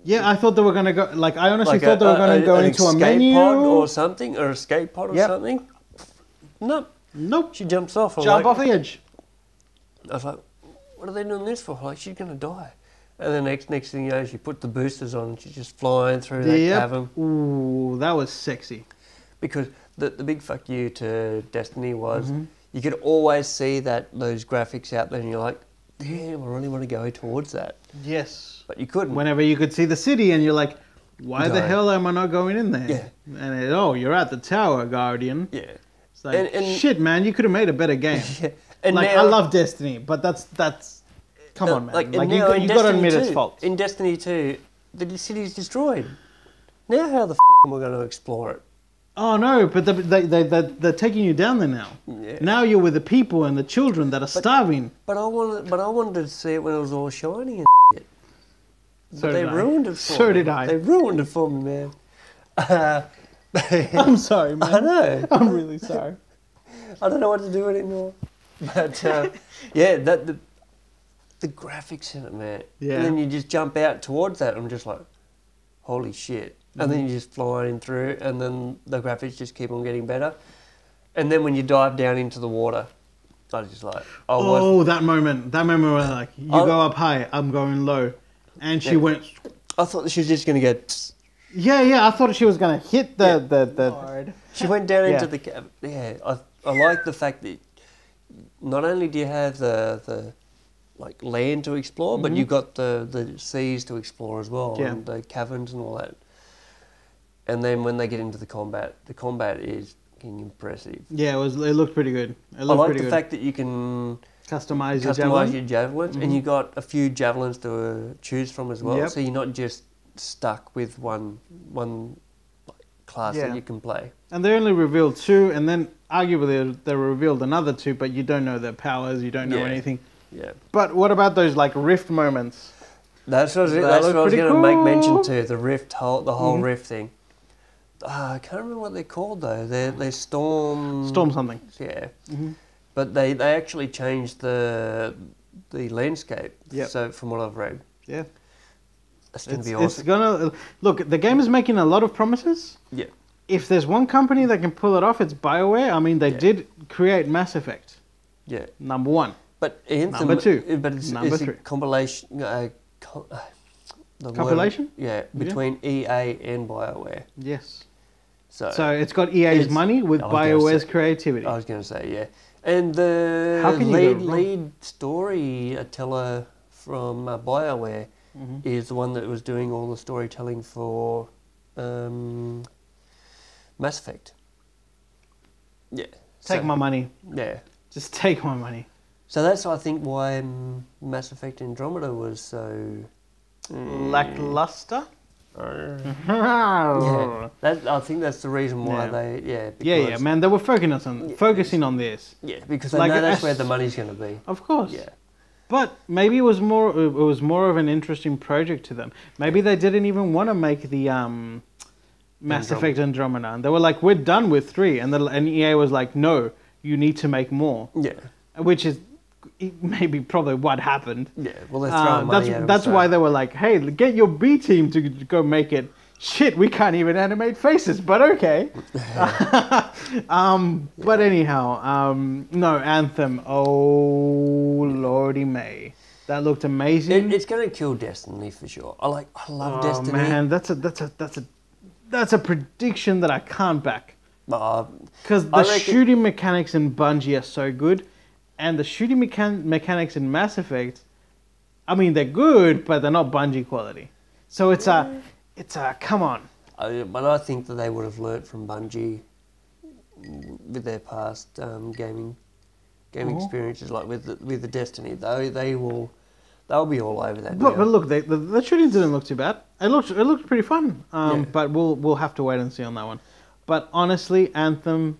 Yeah, I thought they were going to go, I honestly thought they were going to go into a menu. Pod or something, or escape pod or something. Nope. She jumps off. Jump off the edge. I was like, what are they doing this for? Like, she's going to die. And then next thing you know, she put the boosters on and she's just flying through that cavern. Ooh, that was sexy. Because the big fuck you to Destiny was, you could always see those graphics out there and you're like, damn, I really want to go towards that. Yes. But you couldn't. Whenever you could see the city and you're like, why the hell am I not going in there? Yeah. And you're at the tower, Guardian. Yeah. It's like, shit, man, you could have made a better game. Yeah. And now, I love Destiny, but that's come on, man. You got to admit its fault. In Destiny 2, the city is destroyed. Now how the f*** am I going to explore it? Oh no, but they're taking you down there now. Yeah. Now you're with the people and the children that are starving. But I wanted to see it when it was all shiny and shit. So they ruined it for me. So did I. They ruined it for me, man. I'm sorry, man. I know. I'm really sorry. I don't know what to do anymore. But yeah, the graphics in it, man. Yeah. And then you just jump out towards that. I'm just like, holy shit. And then you're just flying through, and then the graphics just keep on getting better. And then when you dive down into the water, I was just like, that moment where like you go up high, I'm going low, and she went. I thought she was just gonna get. Yeah. I thought she was gonna hit the. She went down into the cave. Yeah, I like the fact that not only do you have the land to explore, but you've got the seas to explore as well, and the caverns and all that. And then when they get into the combat is fucking impressive. Yeah, it looked pretty good. I like the fact that you can customize your javelins, and you got a few javelins to choose from as well. Yep. So you're not just stuck with one class that you can play. And they only revealed 2, and then arguably they revealed another 2, but you don't know their powers, you don't know anything. Yeah. But what about those Rift moments? That's what I was going to make mention to, the Rift, the whole Rift thing. I can't remember what they're called though. They're Storm something. Yeah. But they actually changed the landscape. Yeah. So from what I've read. Yeah. That's going to be awesome. It's gonna look. The game is making a lot of promises. Yeah. If there's one company that can pull it off, it's BioWare. I mean, they did create Mass Effect. Yeah. Number 1. But Anthem, number 2. But it's a compilation. Compilation? Between EA and BioWare. Yes. So it's got EA's money with BioWare's creativity. I was going to say, yeah. And the lead storyteller from BioWare is the one that was doing all the storytelling for Mass Effect. Yeah. Take my money. Yeah. Just take my money. So that's, I think, why Mass Effect Andromeda was so... lackluster? Yeah, I think that's the reason why they... Yeah, man, they were focusing on this. Yeah, because they know that's where the money's going to be. Of course. Yeah. But maybe it was more of an interesting project to them. Maybe they didn't even want to make the Mass Effect Andromeda. And they were like, we're done with 3. And EA was like, no, you need to make more. Yeah. Which is probably what happened. Yeah, well, they're throwing money at That's why they were like, hey, get your B team to go make it. Shit, we can't even animate faces, but okay. But anyhow, no, Anthem, oh lordy may. That looked amazing. It's going to kill Destiny for sure. I love Destiny. Oh man, that's a prediction that I can't back. Because the shooting mechanics in Bungie are so good, and the shooting mechanics in Mass Effect, I mean, they're good, but they're not Bungie quality. So it's a come on. But I think that they would have learnt from Bungie with their past gaming experiences, like with the Destiny. They'll be all over that. But look, the shooting didn't look too bad. It looked pretty fun. But we'll have to wait and see on that one. But honestly, Anthem,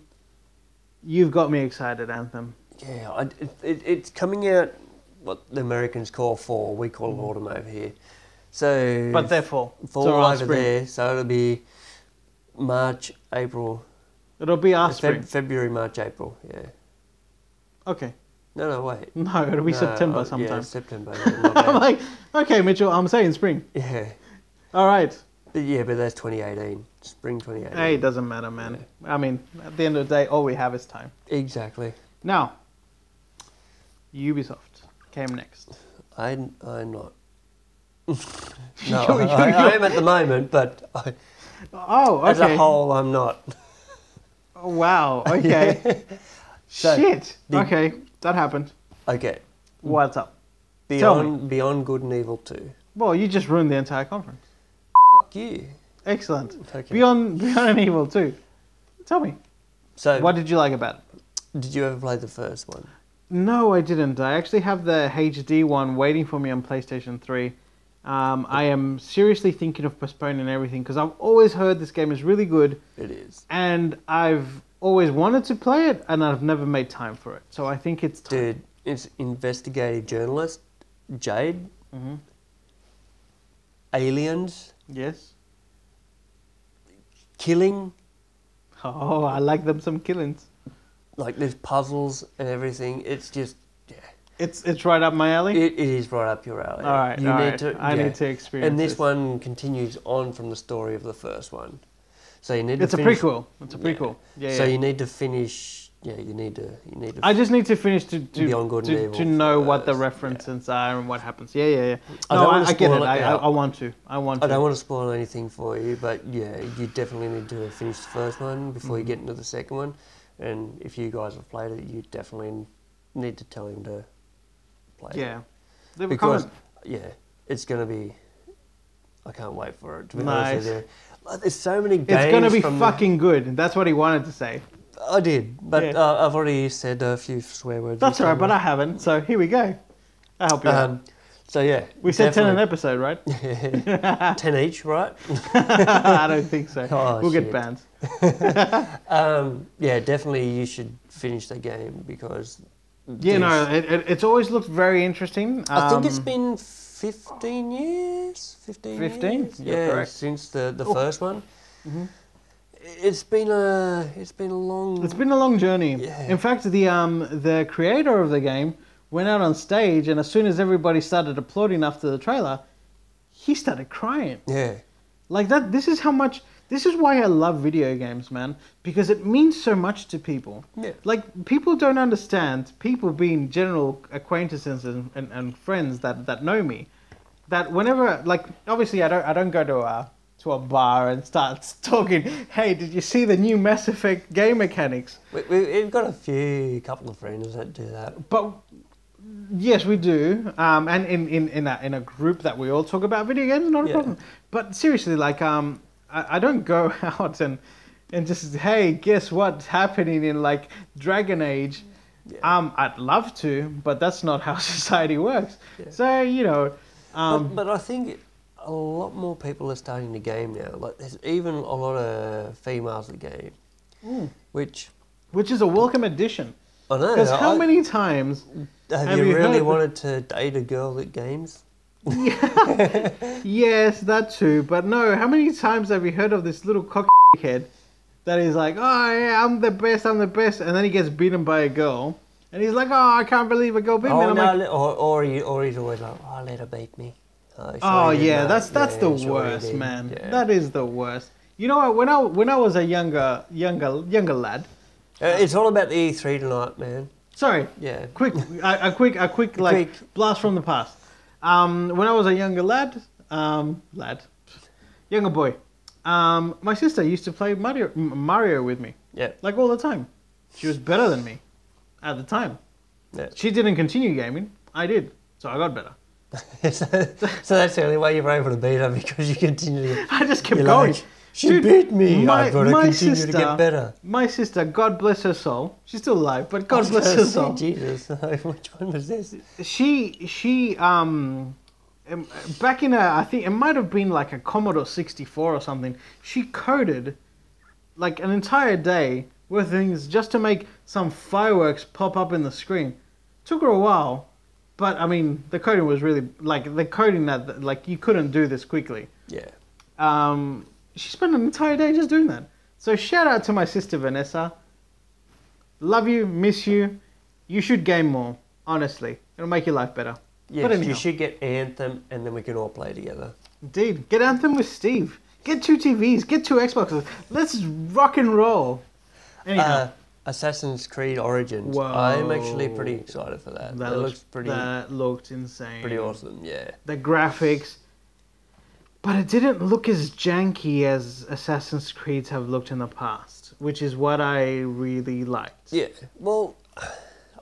you've got me excited, Anthem. Yeah, it's coming out what the Americans call fall. We call it autumn over here. So, but they're fall. Fall over there. So it'll be March, April. It'll be our spring. February, March, April. Yeah. Okay. No, wait. No, it'll be September sometime. Yeah, September. I'm like, okay, Mitchell, I'm saying spring. Yeah. All right. But that's 2018. Spring 2018. Hey, it doesn't matter, man. Yeah. I mean, at the end of the day, all we have is time. Exactly. Now, Ubisoft came next. I'm not. No, I am at the moment, but as a whole, I'm not. Oh, wow, okay. So, shit. Okay, that happened. Okay. What's up? Beyond Good and Evil 2. Well, you just ruined the entire conference. Fuck you. Excellent. Okay. Beyond and Evil 2. Tell me. So, what did you like about it? Did you ever play the first one? No, I didn't. I actually have the HD one waiting for me on PlayStation 3. I am seriously thinking of postponing everything because I've always heard this game is really good. It is. And I've always wanted to play it and I've never made time for it. So I think it's time. Dude, it's investigative journalist, Jade, aliens. Yes. Killing. Oh, I like them some killings. Like there's puzzles and everything. It's just, yeah. It's right up my alley? It is right up your alley. All right, I need to experience and this one continues on from the story of the first one. So you need to It's a prequel. It's a prequel. Yeah. So you need to finish, you need to... I just need to finish to know first, what the references are and what happens. Yeah. No, I get it. I want to. I don't want to spoil anything for you, but yeah, you definitely need to finish the first one before you get into the second one. And if you guys have played it, you definitely need to tell him to play it. Yeah. Because, it's going to be... I can't wait for it, to be honest with you. Like, there's so many games. It's going to be fucking good. That's what he wanted to say. I did, but I've already said a few swear words. That's all right, but I haven't, so here we go. I'll help you out. So yeah. We said 10 an episode, right? 10 each, right? I don't think so. We'll get banned. Yeah, definitely you should finish the game because... it's always looked very interesting. I think it's been 15 years? 15 years? Yeah, correct. Since the first one. Mm-hmm. It's been a long... It's been a long journey. Yeah. In fact, the creator of the game went out on stage, and as soon as everybody started applauding after the trailer, he started crying. Yeah. Like that. This is why I love video games, man, because it means so much to people. Yeah. Like, people don't understand, people being general acquaintances and friends that know me, that whenever, like, obviously I don't go to a bar and start talking, hey, did you see the new Mass Effect game mechanics? We've got a couple of friends that do that. But yes, we do. And in a group that we all talk about video games, not a problem. But seriously, like, I don't go out and just, hey, guess what's happening in, like, Dragon Age? Yeah. I'd love to, but that's not how society works. Yeah. So, you know... but I think a lot more people are starting to game now. Like, there's even a lot of females that game, which is a welcome addition. I know. Because how many times have you really wanted to date a girl that games? Yeah. Yes, that too. But no, how many times have you heard of this little cockhead that is like, oh yeah, I'm the best, and then he gets beaten by a girl, and he's like, oh, I can't believe a girl beat me. And I'm like, or he's always like, oh, let her beat me. That's the worst, man. Yeah. That is the worst. You know what? When I was a younger lad, it's all about the E3 tonight, man. Sorry. Yeah. Quick, a quick blast from the past. When I was a younger younger boy, my sister used to play Mario with me. Yeah. Like all the time. She was better than me at the time. Yeah. She didn't continue gaming. I did. So I got better. So that's the only way you were able to beat her, because you continued to... I just kept going. Like, she beat me. I've got to continue to get better. My sister, God bless her soul. She's still alive, but God bless her soul. Jesus, which one was this? She back in I think it might have been like a Commodore 64 or something. She coded like an entire day worth of things just to make some fireworks pop up in the screen. Took her a while, but I mean the coding was really like the coding that like you couldn't do this quickly. Yeah. She spent an entire day just doing that. So shout out to my sister Vanessa. Love you, miss you. You should game more. Honestly, it'll make your life better. Yes, but you should get Anthem, and then we can all play together. Indeed. Get Anthem with Steve. Get 2 TVs. Get 2 Xboxes. Let's rock and roll. Anyhow. Assassin's Creed Origins. Whoa. I'm actually pretty excited for that. That looked insane. Pretty awesome, yeah. The graphics. But it didn't look as janky as Assassin's Creeds have looked in the past, which is what I really liked. Yeah, well,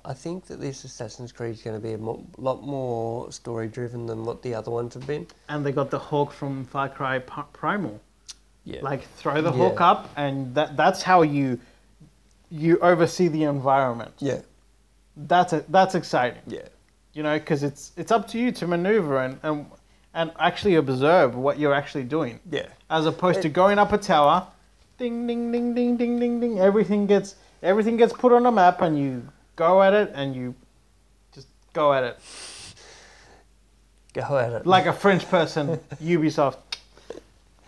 I think that this Assassin's Creed is going to be a lot more story-driven than what the other ones have been. And they got the Hawk from Far Cry Primal. Yeah. Like, throw the Hawk up, and that's how you oversee the environment. Yeah. That's exciting. Yeah. You know, because it's up to you to maneuver and actually observe what you're actually doing. Yeah. As opposed to going up a tower, ding, ding, ding, ding, ding, ding, ding. Everything gets put on a map, and you go at it, and you just go at it. Go at it. Like a French person, Ubisoft.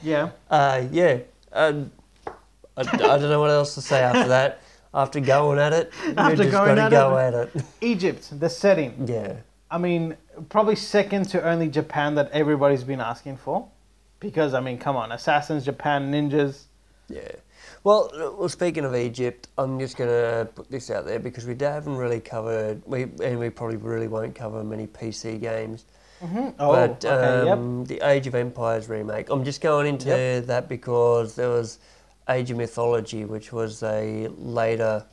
Yeah. Yeah. I don't know what else to say after that. After going at it, you just got to go at it. Egypt, the setting. Yeah. I mean, probably second to only Japan that everybody's been asking for. Because, I mean, come on, assassins, Japan, ninjas. Yeah. Well, speaking of Egypt, I'm just going to put this out there because we haven't really covered, and we probably really won't cover many PC games. Mm-hmm. Oh, but the Age of Empires remake, I'm just going into that because there was Age of Mythology, which was a later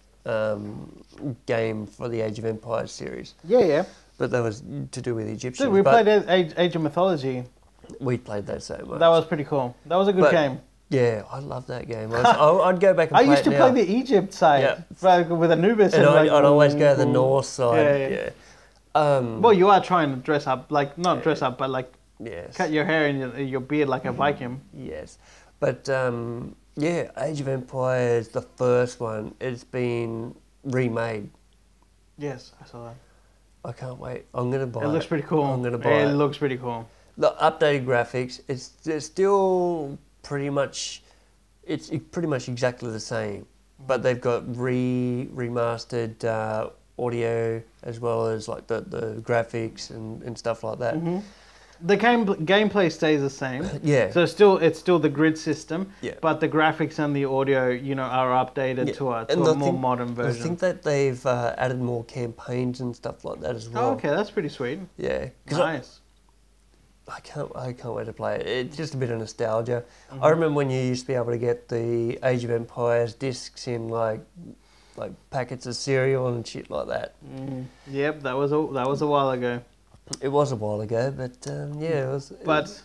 game for the Age of Empires series. Yeah, yeah. But that was to do with Egyptians. Dude, we played Age of Mythology. We played that so much. That was pretty cool. That was a good game. Yeah, I love that game. I'd go back and play it I used to play the Egypt side with Anubis. And I'd always go to the north side. Yeah. Well, you are trying to dress up, like, not dress up, but like cut your hair and your beard like a Viking. Yes. But, Age of Empires, the first one, it's been remade. Yes, I saw that. I can't wait. I'm going to buy it. It looks pretty cool. I'm going to buy it. It looks pretty cool. The updated graphics, it's still pretty much, it's pretty much exactly the same, but they've got remastered audio as well as like the graphics and stuff like that. Mm-hmm. The gameplay stays the same. Yeah. So it's still the grid system. Yeah. But the graphics and the audio, are updated to a more modern version. I think that they've added more campaigns and stuff like that as well. Oh, okay, that's pretty sweet. Yeah. Nice. I can't wait to play it. It's just a bit of nostalgia. Mm-hmm. I remember when you used to be able to get the Age of Empires discs in like packets of cereal and shit like that. Mm. Yep, that was a while ago. It was a while ago, but it was. But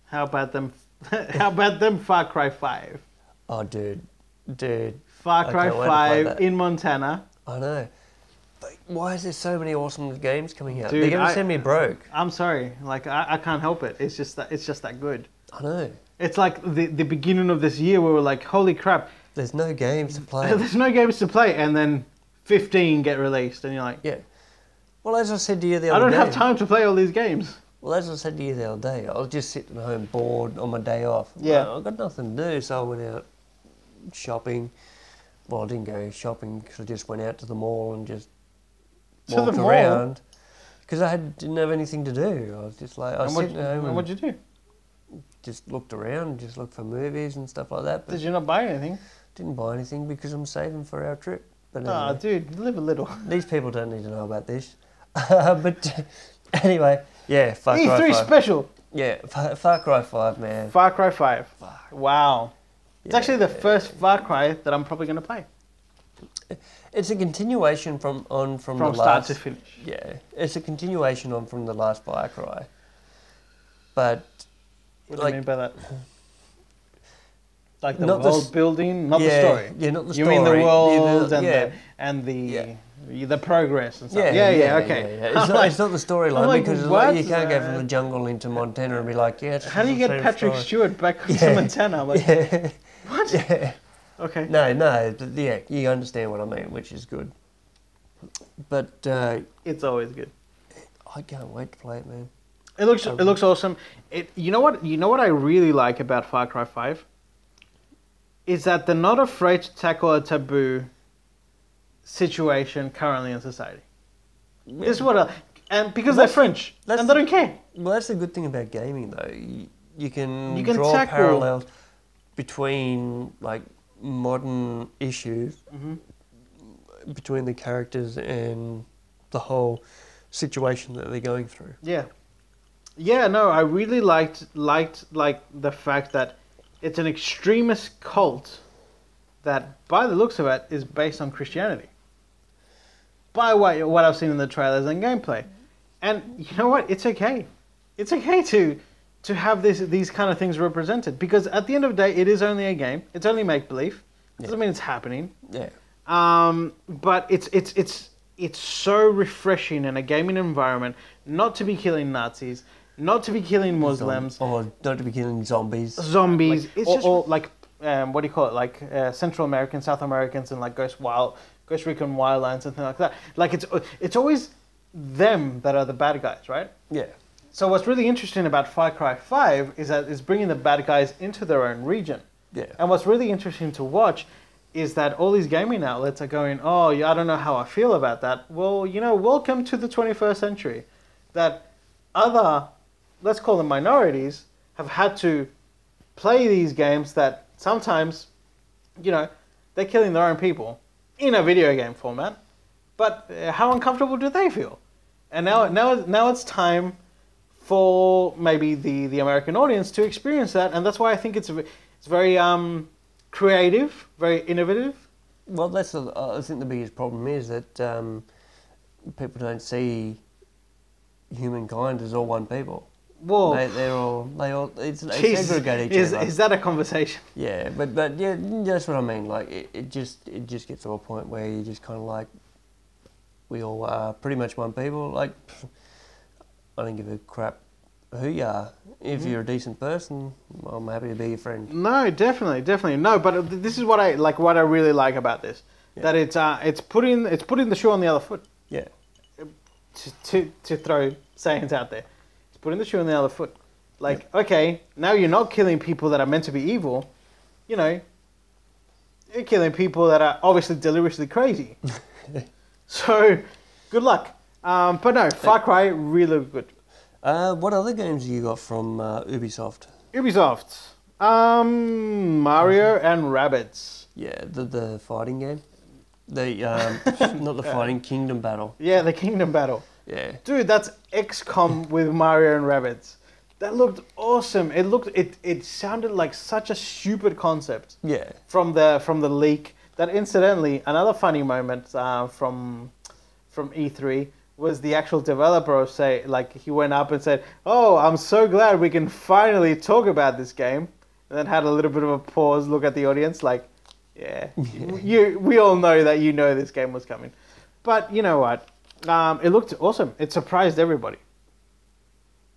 how about them? How about them Far Cry 5? Oh, dude. Far Cry 5 in Montana. I know. But why is there so many awesome games coming out? Dude, they're going to send me broke. I'm sorry. Like I can't help it. It's just that good. I know. It's like the beginning of this year where we're like, holy crap. There's no games to play. There's no games to play, and then 15 get released, and you're like, yeah. Well, as I said to you the other day... I don't have time to play all these games. Well, as I said to you the other day, I was just sitting at home bored on my day off. Yeah. I've got nothing to do, so I went out shopping. Well, I didn't go shopping because I just went out to the mall and just walked around. Because I didn't have anything to do. I was just like... I was sitting at home and what'd you do? Just looked around, just looked for movies and stuff like that. But did you not buy anything? Didn't buy anything because I'm saving for our trip. But anyway, dude, live a little. These people don't need to know about this. But anyway, yeah, Far Cry 5. E3 special. Yeah, Far Cry 5, man. Far Cry 5. Wow. It's actually the first Far Cry that I'm probably going to play. It's a continuation from the last... From start to finish. Yeah, it's a continuation from the last Far Cry. But... What do you mean by that? Like the world building, not the story. Yeah, not the story. You mean the world and the progress and stuff. Yeah, okay. Yeah. It's not the storyline because you can't go from the jungle into Montana and be like, how do you get Patrick Stewart back to Montana? I'm like, what? Yeah. Okay. No, but yeah, you understand what I mean, which is good. But it's always good. I can't wait to play it, man. It looks awesome. You know what I really like about Far Cry 5 is that they're not afraid to tackle a taboo situation currently in society. Yeah. This is what and because they're French and they don't care. Well, that's the good thing about gaming, though. You can draw parallels between like modern issues between the characters and the whole situation that they're going through. Yeah, no, I really liked like the fact that it's an extremist cult that, by the looks of it, is based on Christianity. By what I've seen in the trailers and gameplay, and you know what? It's okay. It's okay to have these kind of things represented because at the end of the day, it is only a game. It's only make believe. Doesn't mean it's happening. Yeah. But it's so refreshing in a gaming environment not to be killing Nazis. Not to be killing Muslims. Or not to be killing zombies. Zombies. Or like, what do you call it? Like Central Americans, South Americans, and like Ghost Recon Wildlands and things like that. Like it's always them that are the bad guys, right? Yeah. So what's really interesting about Far Cry 5 is that it's bringing the bad guys into their own region. Yeah. And what's really interesting to watch is that all these gaming outlets are going, oh, yeah, I don't know how I feel about that. Well, welcome to the 21st century. That other, let's call them minorities, have had to play these games that sometimes, they're killing their own people in a video game format. But how uncomfortable do they feel? And now it's time for maybe the American audience to experience that. And that's why I think it's very creative, very innovative. Well, I think the biggest problem is that people don't see humankind as all one people. Well, they all segregate each other. Is that a conversation? Yeah, but yeah, that's what I mean. Like it just gets to a point where you just kind of like, we all are pretty much one people. Like, I don't give a crap who you are. If you're a decent person, I'm happy to be your friend. No, definitely. No, but this is what I like. What I really like about this, that it's putting the shoe on the other foot. Yeah. To throw sayings out there, it's putting the shoe on the other foot. Like, okay, now you're not killing people that are meant to be evil. You're killing people that are obviously deliriously crazy. So, good luck. But no, Far Cry really good. What other games have you got from Ubisoft? Mario and Rabbids. Yeah, the fighting game. Not the fighting, Kingdom Battle. Yeah, the Kingdom Battle. Yeah. Dude, that's XCOM with Mario and Rabbids. That looked awesome. It sounded like such a stupid concept. Yeah. From the leak. That incidentally, another funny moment from E3 was the actual developer he went up and said, "Oh, I'm so glad we can finally talk about this game," and then had a little bit of a pause, look at the audience, like, yeah. We all know that this game was coming, but you know what? It looked awesome. It surprised everybody.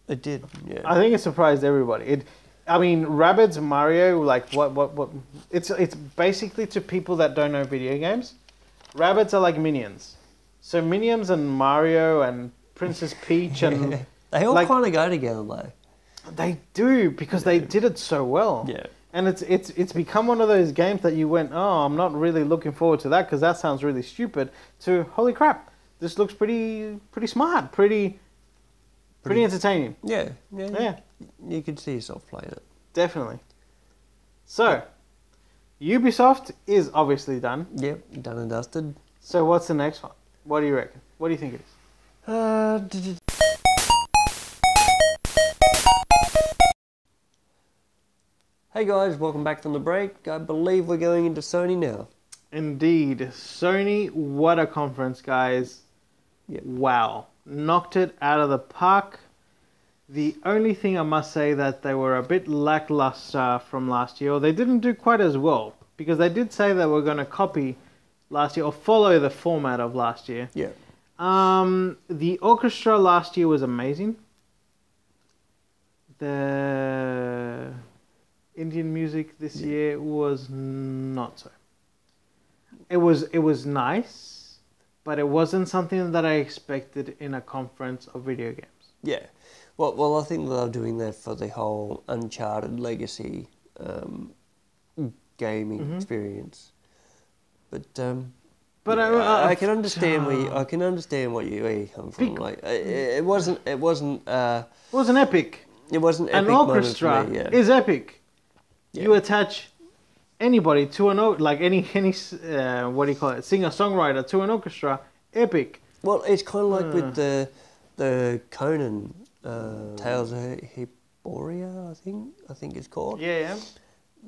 It did. Yeah. I think it surprised everybody. Rabbids Mario, like what? It's basically, to people that don't know video games, Rabbids are like Minions. So Minions and Mario and Princess Peach and they all kind of go together though. They do, because they did it so well. Yeah. And it's become one of those games that you went, oh, I'm not really looking forward to that because that sounds really stupid, to holy crap, this looks pretty smart, pretty entertaining. Yeah. You could see yourself playing it. Definitely. So, Ubisoft is obviously done. Yep, done and dusted. So what's the next one? What do you reckon? What do you think it is? Hey guys, welcome back from the break. I believe we're going into Sony now. Indeed. Sony, what a conference, guys. Yep. Wow. Knocked it out of the park. The only thing I must say that they were a bit lackluster from last year, or they didn't do quite as well, because they did say they were going to copy last year or follow the format of last year. Yeah. The orchestra last year was amazing. The Indian music this year was not so. It was nice, but it wasn't something that I expected in a conference of video games. Yeah. Well, I think they're doing that for the whole Uncharted legacy gaming experience. But I can understand where you where you come from. Like it wasn't epic. It wasn't epic. An orchestra is epic. Yeah. You attach anybody to any what do you call it, singer-songwriter to an orchestra, epic. Well, it's kind of like with the Conan Tales of Hyboria, I think it's called. Yeah.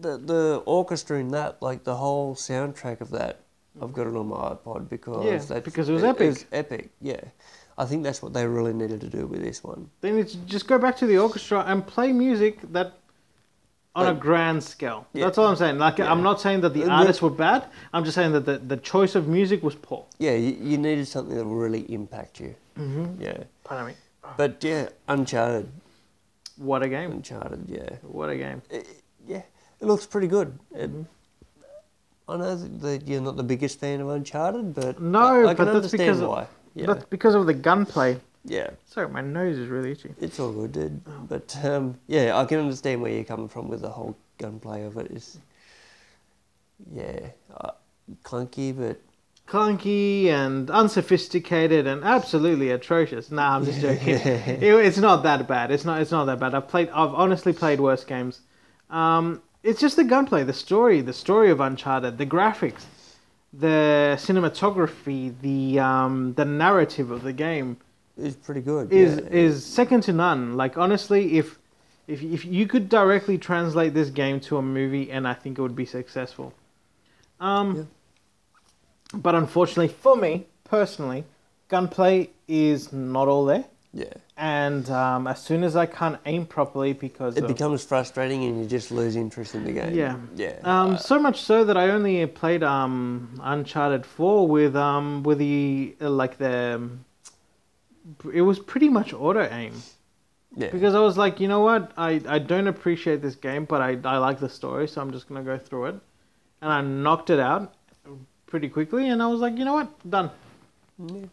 The orchestra in that, like the whole soundtrack of that, I've got it on my iPod because it was epic. It was epic, yeah. I think that's what they really needed to do with this one. They need to just go back to the orchestra and play music that on a grand scale. Yeah. That's all I'm saying. I'm not saying that the artists were bad. I'm just saying that the choice of music was poor. Yeah, you needed something that would really impact you. Mm-hmm. Yeah. Pardon me. But yeah, Uncharted. What a game. Uncharted, yeah. What a game. It looks pretty good. I know that you're not the biggest fan of Uncharted, but I can understand why. Yeah. That's because of the gunplay. Yeah. Sorry, my nose is really itchy. It's all good, dude. But I can understand where you're coming from with the whole gunplay of it. It's clunky, but clunky and unsophisticated and absolutely atrocious. Nah, I'm just joking. It's not that bad. It's not that bad. I've honestly played worse games. It's just the gunplay, the story of Uncharted, the graphics, the cinematography, the narrative of the game is pretty good. Is second to none. Like honestly, if you could directly translate this game to a movie, and I think it would be successful. But unfortunately for me personally, gunplay is not all there. Yeah. And as soon as I can't aim properly because it becomes frustrating and you just lose interest in the game. Yeah. Yeah. So much so that I only played Uncharted 4 with it was pretty much auto aim. Yeah. Because I was like, you know what? I don't appreciate this game, but I like the story, so I'm just going to go through it. And I knocked it out pretty quickly, and I was like, you know what? Done.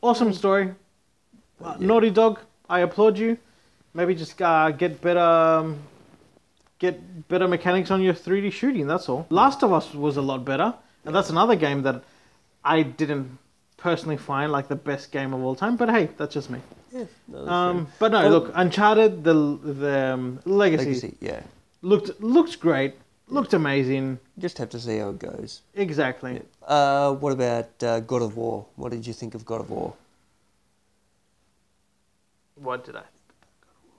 Awesome story. Naughty Dog, I applaud you. Maybe just get better mechanics on your 3D shooting, that's all. Last of Us was a lot better, and that's another game that I didn't personally find like the best game of all time, but hey, that's just me. Yeah, no, but no, look, Uncharted, the Legacy looked great, looked amazing. Just have to see how it goes. Exactly. Yeah. What about God of War? What did you think of God of War? What did I think about God of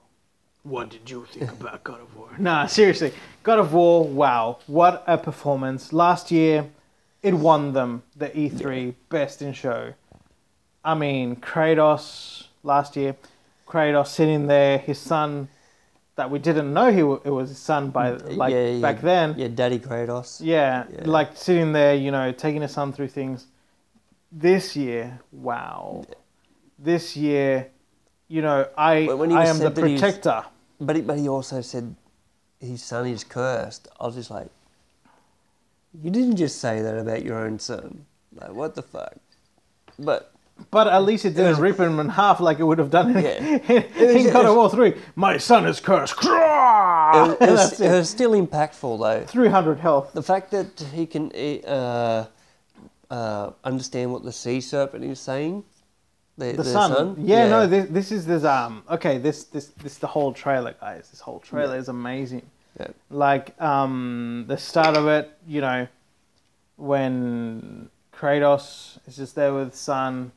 War? What did you think about God of War? Nah, seriously. God of War, wow. What a performance. Last year, it won them the E3 Best in Show. I mean, Kratos, last year, Kratos sitting there, his son, that we didn't know it was his son back then. Yeah, Daddy Kratos. Yeah, like sitting there, taking his son through things. This year, wow. Yeah. This year... I am the protector. But he also said his son is cursed. I was just like, you didn't just say that about your own son. Like, what the fuck? But at least it didn't rip him in half like it would have done in God of War 3. My son is cursed. It was still impactful, though. 300 health. The fact that he can understand what the sea serpent is saying. The sun? Yeah, no, this is this the whole trailer, guys. This whole trailer is amazing. Yeah. Like the start of it, when Kratos is just there with his son,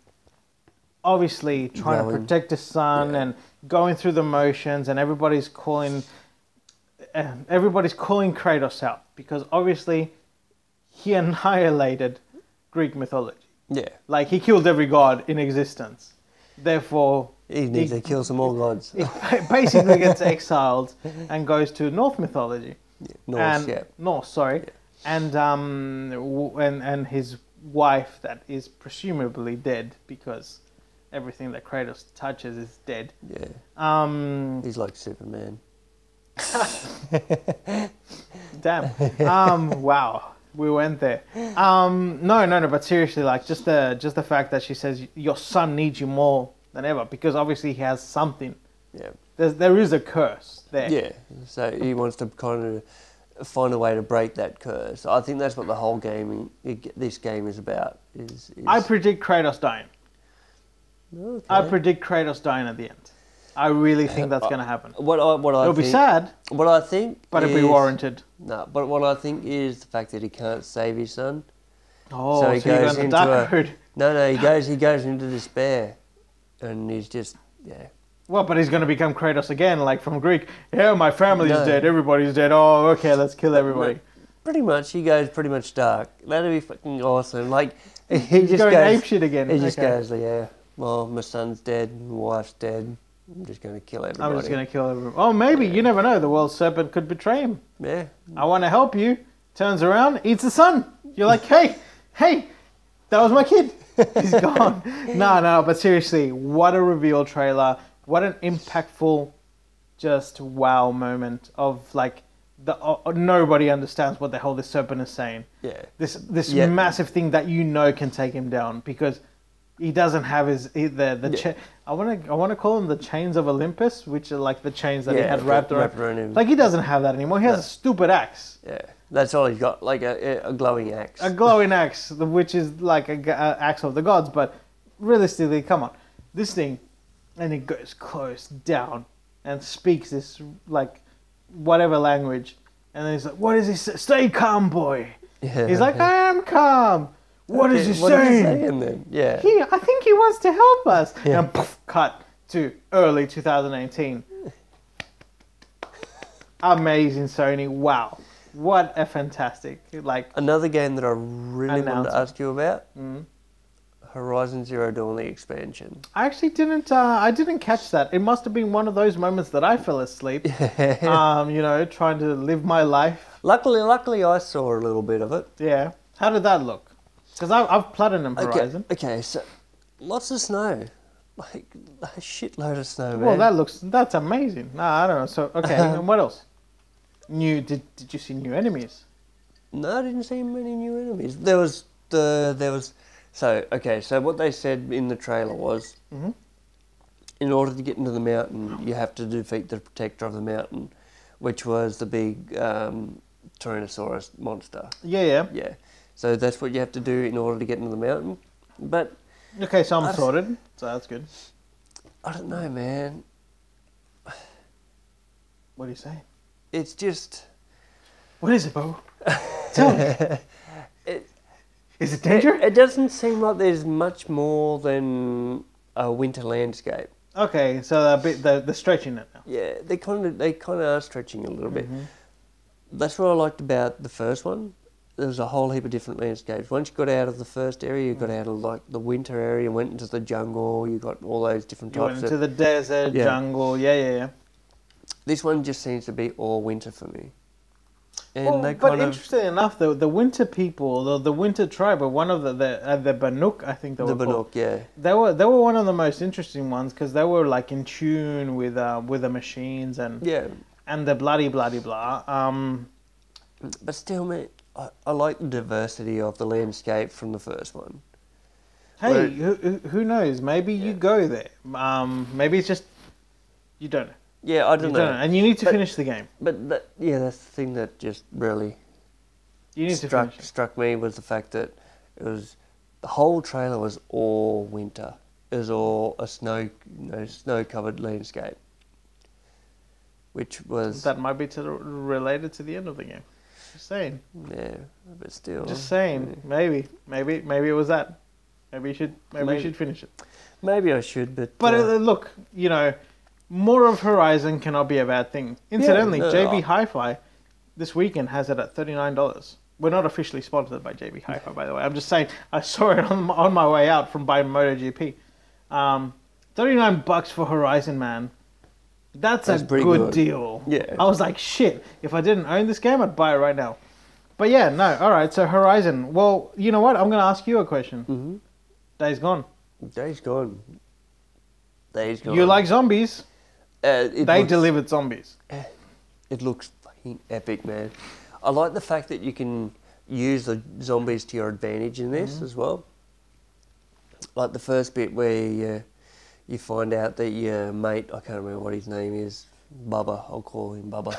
obviously trying to protect his son and going through the motions, and everybody's calling Kratos out because obviously he annihilated Greek mythology. Yeah. Like, he killed every god in existence. Therefore, he needs to kill some more gods. He basically gets exiled and goes to Norse mythology. Yeah. Norse, sorry. Yeah. And his wife that is presumably dead because everything that Kratos touches is dead. Yeah. He's like Superman. Damn. Wow. We went there. No. But seriously, like, just the fact that she says your son needs you more than ever because obviously he has something. Yeah. There is a curse there. Yeah. So he wants to kind of find a way to break that curse. I think that's what the whole this game is about. I predict Kratos dying. Okay. I predict Kratos dying at the end. I really think that's going to happen. It'll be sad. What I think, but it'll be warranted. No, but what I think is the fact that he can't save his son. Oh, so he goes into No, he goes into despair, and he's just Well, but he's going to become Kratos again, like from Greek. Yeah, my family's dead, everybody's dead. Oh, okay, let's kill everybody. Pretty much, he goes pretty much dark. That'd be fucking awesome. Like he just goes apeshit again. He just goes, well, my son's dead, my wife's dead. I'm just going to kill everybody. I'm just going to kill everyone. Oh, maybe. You never know. The world serpent could betray him. Yeah. I want to help you. Turns around, eats the son. You're like, hey, that was my kid. He's gone. No. But seriously, what a reveal trailer. What an impactful, just wow moment of like, nobody understands what the hell this serpent is saying. Yeah. This massive thing that can take him down because he doesn't have I want to call them the chains of Olympus, which are like the chains that he had wrapped around him. Like, he doesn't have that anymore. He has a stupid axe. Yeah, that's all he's got, like a glowing axe. A glowing axe, which is like an axe of the gods. But realistically, come on, this thing, and it goes close down and speaks this like whatever language, and then he's like, "What does he say? Stay calm, boy." Yeah. He's like, "I am calm." What is he saying? Then? Yeah. I think he wants to help us. Yeah. And poof, cut to early 2018. Amazing, Sony. Wow. What a fantastic, another game that I really wanted to ask you about. Horizon Zero Dawn, the expansion. I actually didn't. I didn't catch that. It must have been one of those moments that I fell asleep. Trying to live my life. Luckily, I saw a little bit of it. Yeah. How did that look? Because I've platinum Horizon. Okay, so lots of snow, like a shitload of snow. Well, that's amazing. No, I don't know. So okay, and what else? Did you see new enemies? No, I didn't see many new enemies. So what they said in the trailer was, in order to get into the mountain, you have to defeat the protector of the mountain, which was the big Tyrannosaurus monster. Yeah. So that's what you have to do in order to get into the mountain. But okay, so I'm sorted. So that's good. I don't know, man. What are you saying? It's just... What is it, Bo? Tell me. Is it danger? It doesn't seem like there's much more than a winter landscape. Okay, so they're stretching it now. Yeah, they kind of are stretching a little bit. That's what I liked about the first one. There was a whole heap of different landscapes. Once you got out of the first area, you got out of like the winter area and went into the jungle. You got all those different types. You went into the desert, jungle. Yeah. This one just seems to be all winter for me. And interestingly enough, the winter people, the winter tribe, were one of the Banuk, I think they were called. Yeah. They were one of the most interesting ones because they were like in tune with the machines and the bloody blah. But still, man, I like the diversity of the landscape from the first one. Hey, who knows? Maybe you go there. Maybe it's just you don't know. Yeah, I don't know. And you need to finish the game. But that's the thing that just really struck me was the fact that the whole trailer was all winter. It was all a snow-covered landscape, which was that might be related to the end of the game. Just saying. Yeah, but still. Just saying. Yeah. Maybe it was that. Maybe you should finish it. Maybe I should, but... But look, more of Horizon cannot be a bad thing. Incidentally, JB Hi-Fi this weekend has it at $39. We're not officially sponsored by JB Hi-Fi, by the way. I'm just saying, I saw it on my way out from buying MotoGP. $39 for Horizon, man. That's a good deal. Yeah. I was like, shit, if I didn't own this game, I'd buy it right now. But yeah, no, all right, so Horizon. Well, you know what? I'm going to ask you a question. Mm-hmm. Days Gone. Days Gone. You like zombies? They delivered zombies. It looks fucking epic, man. I like the fact that you can use the zombies to your advantage in this as well. Like the first bit where you find out that your mate, I can't remember what his name is, Bubba, I'll call him Bubba.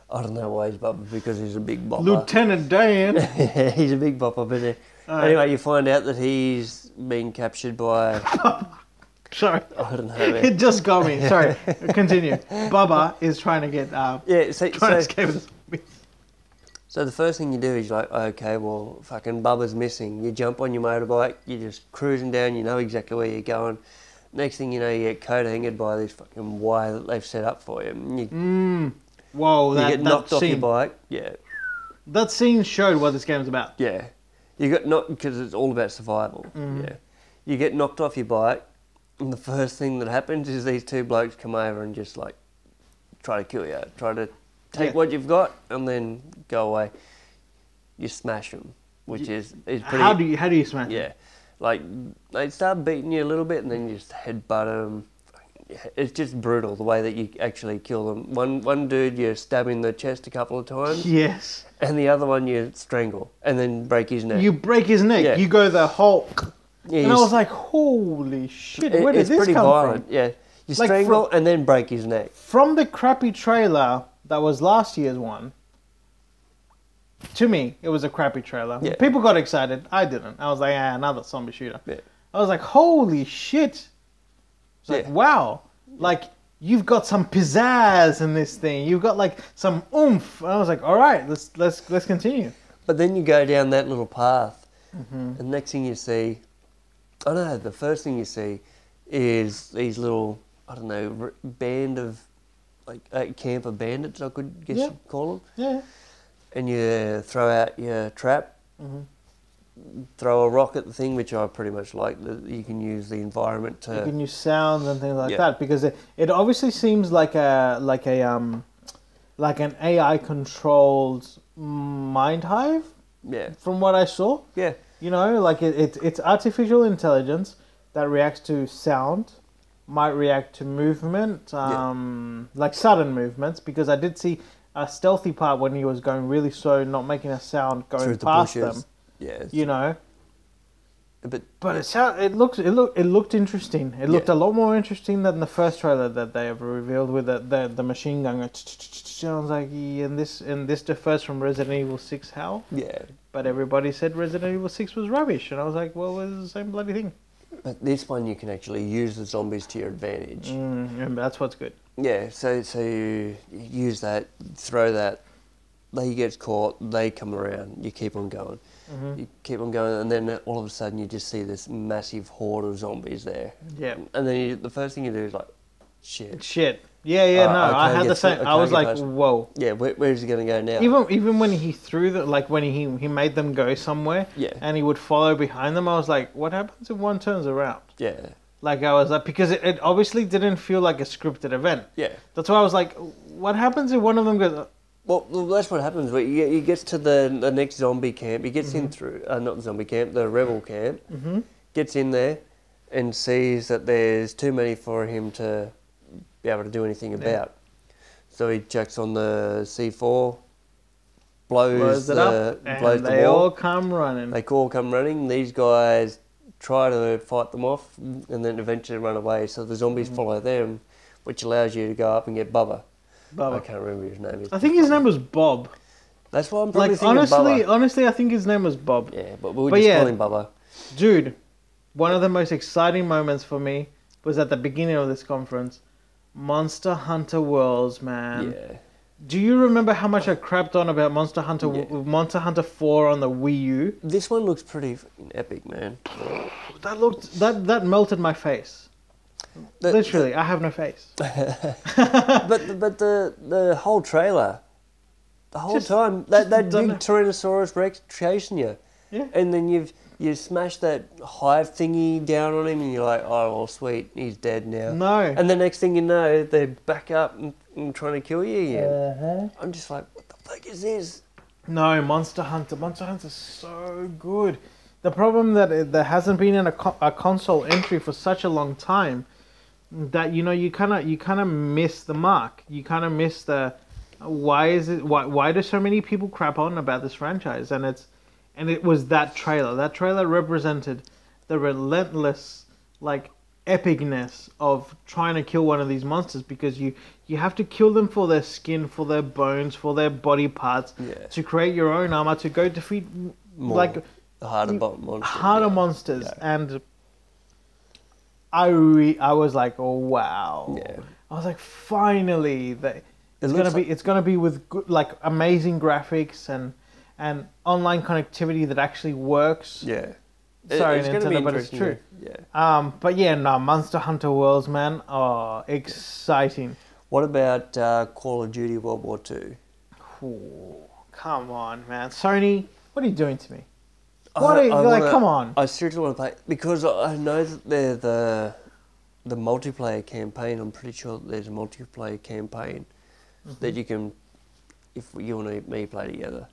I don't know why he's Bubba, because he's a big bopper. Lieutenant Dan. Yeah, he's a big bopper, but anyway, you find out that he's been captured by... Sorry. I don't know. It just got me. Sorry. Continue. Bubba is trying to get... trying to escape the zombies. So the first thing you do is like, okay, well, fucking Bubba's missing. You jump on your motorbike, you're just cruising down, you know exactly where you're going. Next thing you know, you get coat-angered by this fucking wire that they've set up for you. Whoa, you get knocked off your bike. Yeah. That scene showed what this game's about. Yeah. You got knocked, because it's all about survival. Yeah. You get knocked off your bike, and the first thing that happens is these two blokes come over and just like try to kill you, try to take what you've got and then go away. You smash them, which is pretty... How do you smash them? Yeah. Like, they start beating you a little bit and then you just headbutt them. It's just brutal, the way that you actually kill them. One dude you stab in the chest a couple of times. Yes. And the other one you strangle and then break his neck. You break his neck. Yeah. You go the Hulk. Yeah, and I was like, holy shit, where did this come violent. from? Yeah. You strangle and then break his neck. From the crappy trailer that was last year's one, to me, it was a crappy trailer. Yeah. People got excited. I didn't. I was like, another zombie shooter. Yeah. I was like, holy shit. It's like, wow. Like, you've got some pizzazz in this thing. You've got like some oomph. And I was like, all right, let's continue. But then you go down that little path, and next thing you see, the first thing you see is these little, I don't know, band of, like, camper bandits, I could guess you'd call them. Yeah. And you throw out your trap, throw a rock at the thing, which I pretty much like. You can use the environment to... You can use sounds and things like that, because it obviously seems like an AI-controlled mind hive. Yeah. From what I saw. Yeah. You know, like it's artificial intelligence that reacts to sound, might react to movement, like sudden movements, because I did see a stealthy part when he was going really slow, not making a sound going past them. Yeah. You know. But it looked interesting. It looked a lot more interesting than the first trailer that they ever revealed with the machine gun. I was like, and this differs from Resident Evil 6 how? Yeah. But everybody said Resident Evil 6 was rubbish, and I was like, well, it's the same bloody thing. But this one you can actually use the zombies to your advantage. And that's what's good. Yeah, so you use that, throw that, he gets caught, they come around, you keep on going. You keep on going, and then all of a sudden you just see this massive horde of zombies there. Yeah. And then the first thing you do is like, shit. Yeah, I had the same. I was like, whoa. Yeah, where's he going to go now? Even when he threw when he made them go somewhere, and he would follow behind them, I was like, what happens if one turns around? Yeah. Like, I was like, because it obviously didn't feel like a scripted event. Yeah. That's why I was like, what happens if one of them goes... Well, that's what happens. He gets to the next zombie camp. He gets in through, not the zombie camp, the rebel camp. Gets in there and sees that there's too many for him to be able to do anything about. So he chucks on the C4, blows it up, and they all come running. They all come running. These guys try to fight them off and then eventually run away. So the zombies follow them, which allows you to go up and get Bubba. I can't remember his name. I think his name was Bob. That's what I'm probably thinking. Honestly, I think his name was Bob. Yeah, but we'll just call him Bubba. Dude, one of the most exciting moments for me was at the beginning of this conference. Monster Hunter Worlds, man. Yeah. Do you remember how much I crapped on about Monster Hunter 4 on the Wii U? This one looks pretty fucking epic, man. That melted my face. Literally, I have no face. but the whole trailer, the whole time, that big Tyrannosaurus Rex chasing you, and then you smash that hive thingy down on him, and you're like, oh, well, sweet, he's dead now. No. And the next thing you know, they're back up and trying to kill you again. I'm just like, what the fuck is this? No, Monster Hunter's so good. The problem that there hasn't been a console entry for such a long time that you kind of miss the mark. You kind of miss the why do so many people crap on about this franchise? And it was that trailer. That trailer represented the relentless epicness of trying to kill one of these monsters, because you have to kill them for their skin, for their bones, for their body parts, to create your own armor, to go defeat harder monsters. And I was like, oh wow. I was like, finally, it's gonna be with good, amazing graphics and online connectivity that actually works. Sorry, Nintendo, but it's true. But yeah, no, Monster Hunter Worlds, man. Oh, exciting. What about Call of Duty World War II? Ooh, come on, man. Sony, what are you doing to me? Come on. I seriously want to play, because I know that they're the multiplayer campaign. I'm pretty sure that there's a multiplayer campaign that you can, if you and me play together,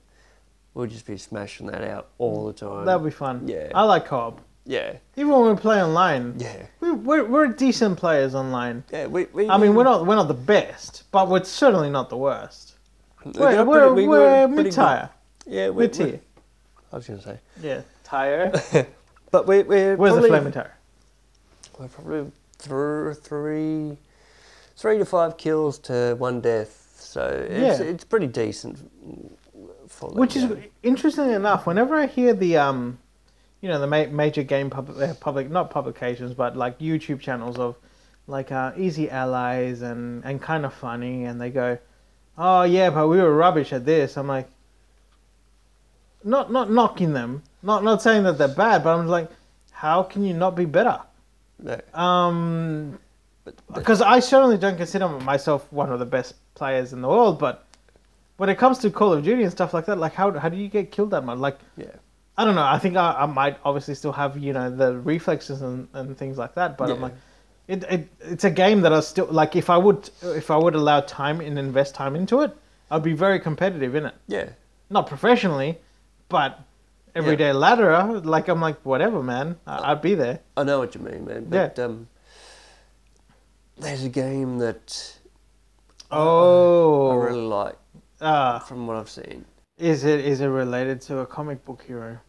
we'll just be smashing that out all the time. That'll be fun. Yeah. I like co-op. Yeah. Even when we play online. Yeah. We're decent players online. Yeah. I mean, we're not the best, but we're certainly not the worst. We're mid-tier. Yeah, mid-tier. I was going to say. Yeah, tire. But we're Where's the flaming tire? We're probably three to 5 kills to 1 death. So it's pretty decent. Which is interesting enough. Whenever I hear the the major game public not publications, but YouTube channels of Easy Allies and Kind of Funny, and they go, oh yeah, but we were rubbish at this. I'm like, not knocking them, not saying that they're bad, but I'm like, how can you not be better? No. Because I certainly don't consider myself one of the best players in the world, but when it comes to Call of Duty and stuff like that, how do you get killed that much? I don't know. I think I might obviously still have the reflexes and things like that, but I'm like, it's a game that I still if I would allow time and invest time into it, I'd be very competitive in it. Yeah. Not professionally, but everyday ladder. I'm like, whatever, man. I'd be there. I know what you mean, man. But there's a game that I really like. From what I've seen. Is it related to a comic book hero?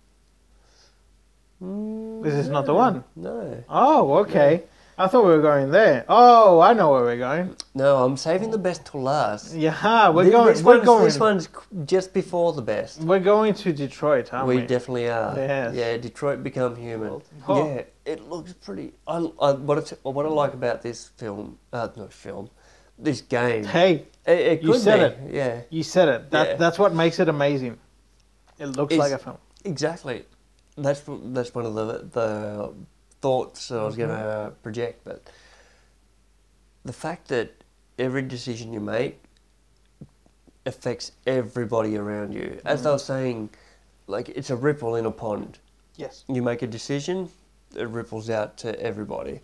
This is not the one? No. Oh, okay. No. I thought we were going there. Oh, I know where we're going. No, I'm saving the best till last. Yeah, This one's just before the best. We're going to Detroit, aren't we? We definitely are. Yes. Yeah, Detroit Become Human. Yeah, it looks pretty... What I like about this this game... Hey, it you said it. Yeah. You said it. That's what makes it amazing. It looks like a film. Exactly. That's one of the thoughts that I was going to project, but the fact that every decision you make affects everybody around you. As I was saying, it's a ripple in a pond. Yes. You make a decision, it ripples out to everybody.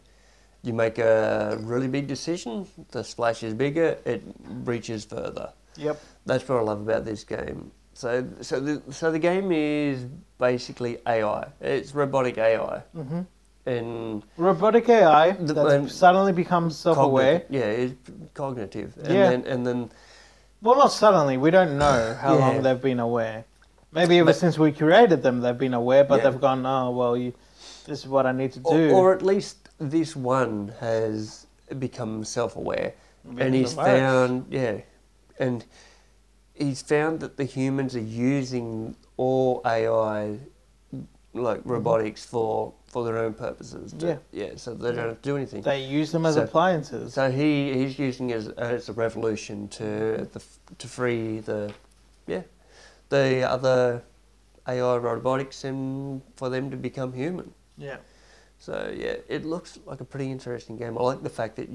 You make a really big decision, the splash is bigger, it reaches further. Yep. That's what I love about this game. So the game is basically AI. It's robotic AI. Mm-hmm. And robotic AI that suddenly becomes self-aware. It's cognitive. And then well, not suddenly. We don't know how long they've been aware. Maybe ever since we created them, they've been aware, but they've gone, oh, well, this is what I need to do. Or at least this one has become self-aware. And he's found, and he's found that the humans are using all AI, robotics, for for their own purposes. So they don't have to do anything. They use them as appliances. So he's using it as a revolution to free the other AI robotics and for them to become human. Yeah. So it looks like a pretty interesting game. I like the fact that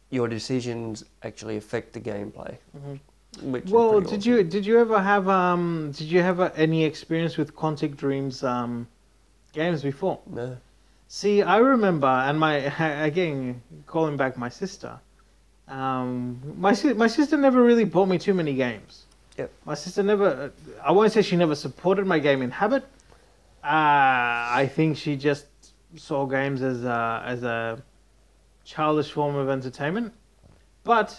your decisions actually affect the gameplay. Which well, is did awesome. you ever have any experience with Quantic Dream's games before? No. See, I remember, and again calling back my sister. My sister never really bought me too many games. Yep. My sister never. I won't say she never supported my gaming habit. I think she just saw games as a childish form of entertainment. But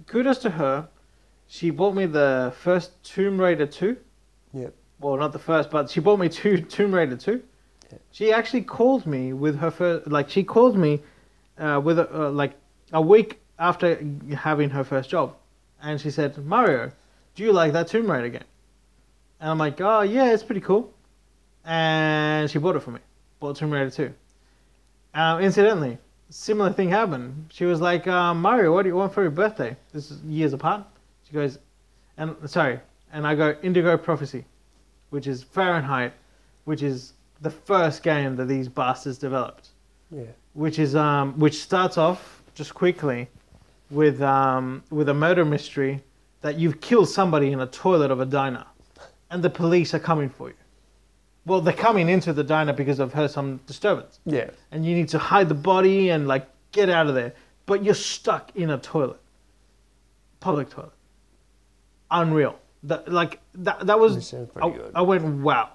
kudos to her. She bought me the first Tomb Raider 2. Yep. Well, not the first, but she bought me Tomb Raider 2. Yep. She actually called me with her first, she called me with a week after having her first job. And she said, Mario, do you like that Tomb Raider game? And I'm like, oh yeah, it's pretty cool. And she bought it for me. Bought Tomb Raider 2. Incidentally, similar thing happened. She was like, Mario, what do you want for your birthday? This is years apart. She goes, and I go, Indigo Prophecy, which is Fahrenheit, which is the first game that these bastards developed. Yeah. Which starts off just quickly with a murder mystery that you've killed somebody in a toilet of a diner, and the police are coming for you. Well, they're coming into the diner because I've heard some disturbance. Yeah. And you need to hide the body and get out of there, but you're stuck in a toilet, public toilet. Unreal. That was. Sounds pretty good. I went wow.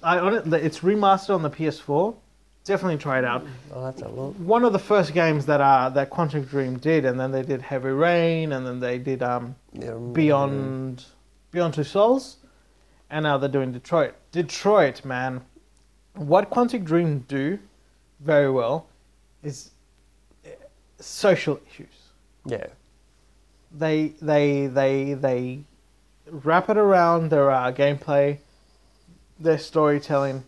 It's remastered on the PS4. Definitely try it out. I'll have to look. One of the first games that Quantic Dream did, and then they did Heavy Rain, and then they did Beyond Two Souls, and now they're doing Detroit. Detroit, man. What Quantic Dream do very well is social issues. Yeah. They wrap it around their gameplay, their storytelling.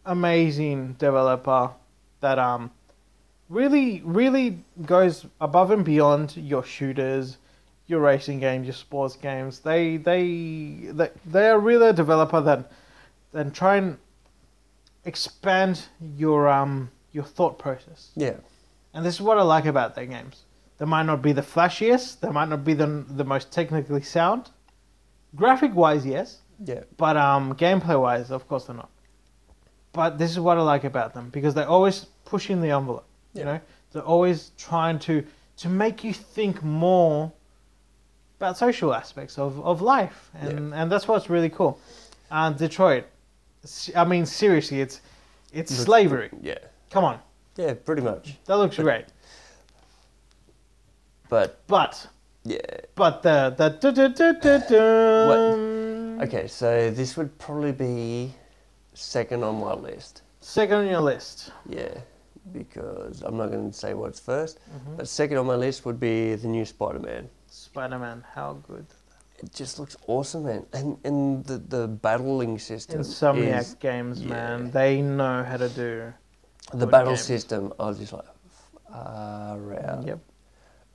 Amazing developer that really goes above and beyond your shooters, your racing games, your sports games. They are really a developer that try and expand your thought process. Yeah. And this is what I like about their games. They might not be the flashiest, they might not be the most technically sound. Graphic-wise, yes. Yeah. But gameplay-wise, of course they're not. But this is what I like about them, because they're always pushing the envelope. Yeah. You know, they're always trying to make you think more about social aspects of life, and that's what's really cool. Detroit, I mean, seriously, it's slavery. Yeah. Come on. Yeah, pretty much. That looks great. But yeah. What? Okay, so this would probably be second on my list. Second on your list. Yeah, because I'm not going to say what's first, but second on my list would be the new Spiderman. Spiderman, how good. It just looks awesome, man. And the battling system. Insomniac Games, man. They know how to do the battle system. I was just like, far out. Yep.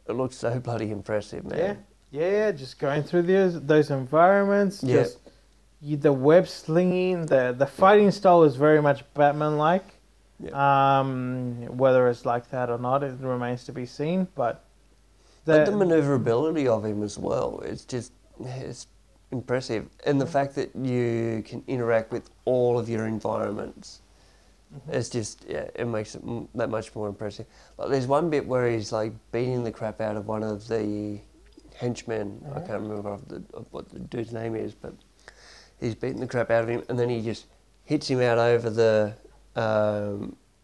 It looks so bloody impressive, man. Yeah. Just going through those environments. Yeah. Just the web slinging, the fighting style is very much Batman-like. Yeah. Whether it's like that or not, it remains to be seen. But the maneuverability of him as well, it's impressive. And the fact that you can interact with all of your environments, it's just, it makes it that much more impressive. Like, there's one bit where he's like beating the crap out of one of the henchmen. I can't remember what the dude's name is, but he's beating the crap out of him, and then he just hits him out over the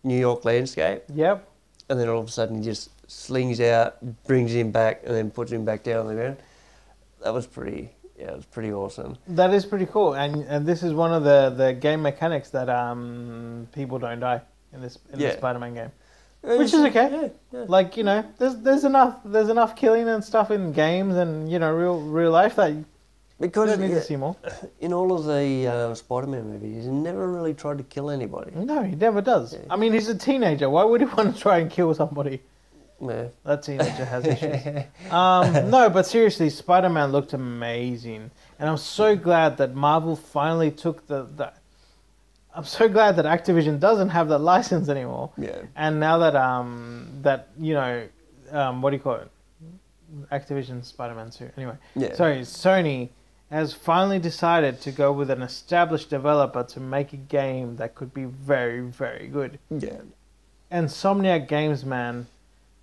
New York landscape. Yep. And then all of a sudden he just slings out, brings him back, and then puts him back down on the ground. That was pretty awesome. That is pretty cool, and this is one of the game mechanics that people don't die in this Spider-Man game, which is okay. Yeah. Like, you know, there's enough killing and stuff in games and, you know, real life that Because don't need to see more. In all of the Spider-Man movies, he's never really tried to kill anybody. No, he never does. Yeah. I mean, he's a teenager. Why would he want to try and kill somebody? Yeah. That teenager has issues. No, but seriously, Spider-Man looked amazing. And I'm so glad that Marvel finally took the I'm so glad that Activision doesn't have that license anymore. Yeah. And now that that you know, what do you call it? Activision Spider-Man 2. Anyway. Yeah. Sorry, Sony has finally decided to go with an established developer to make a game that could be very, very good. Yeah. Insomniac Games, man,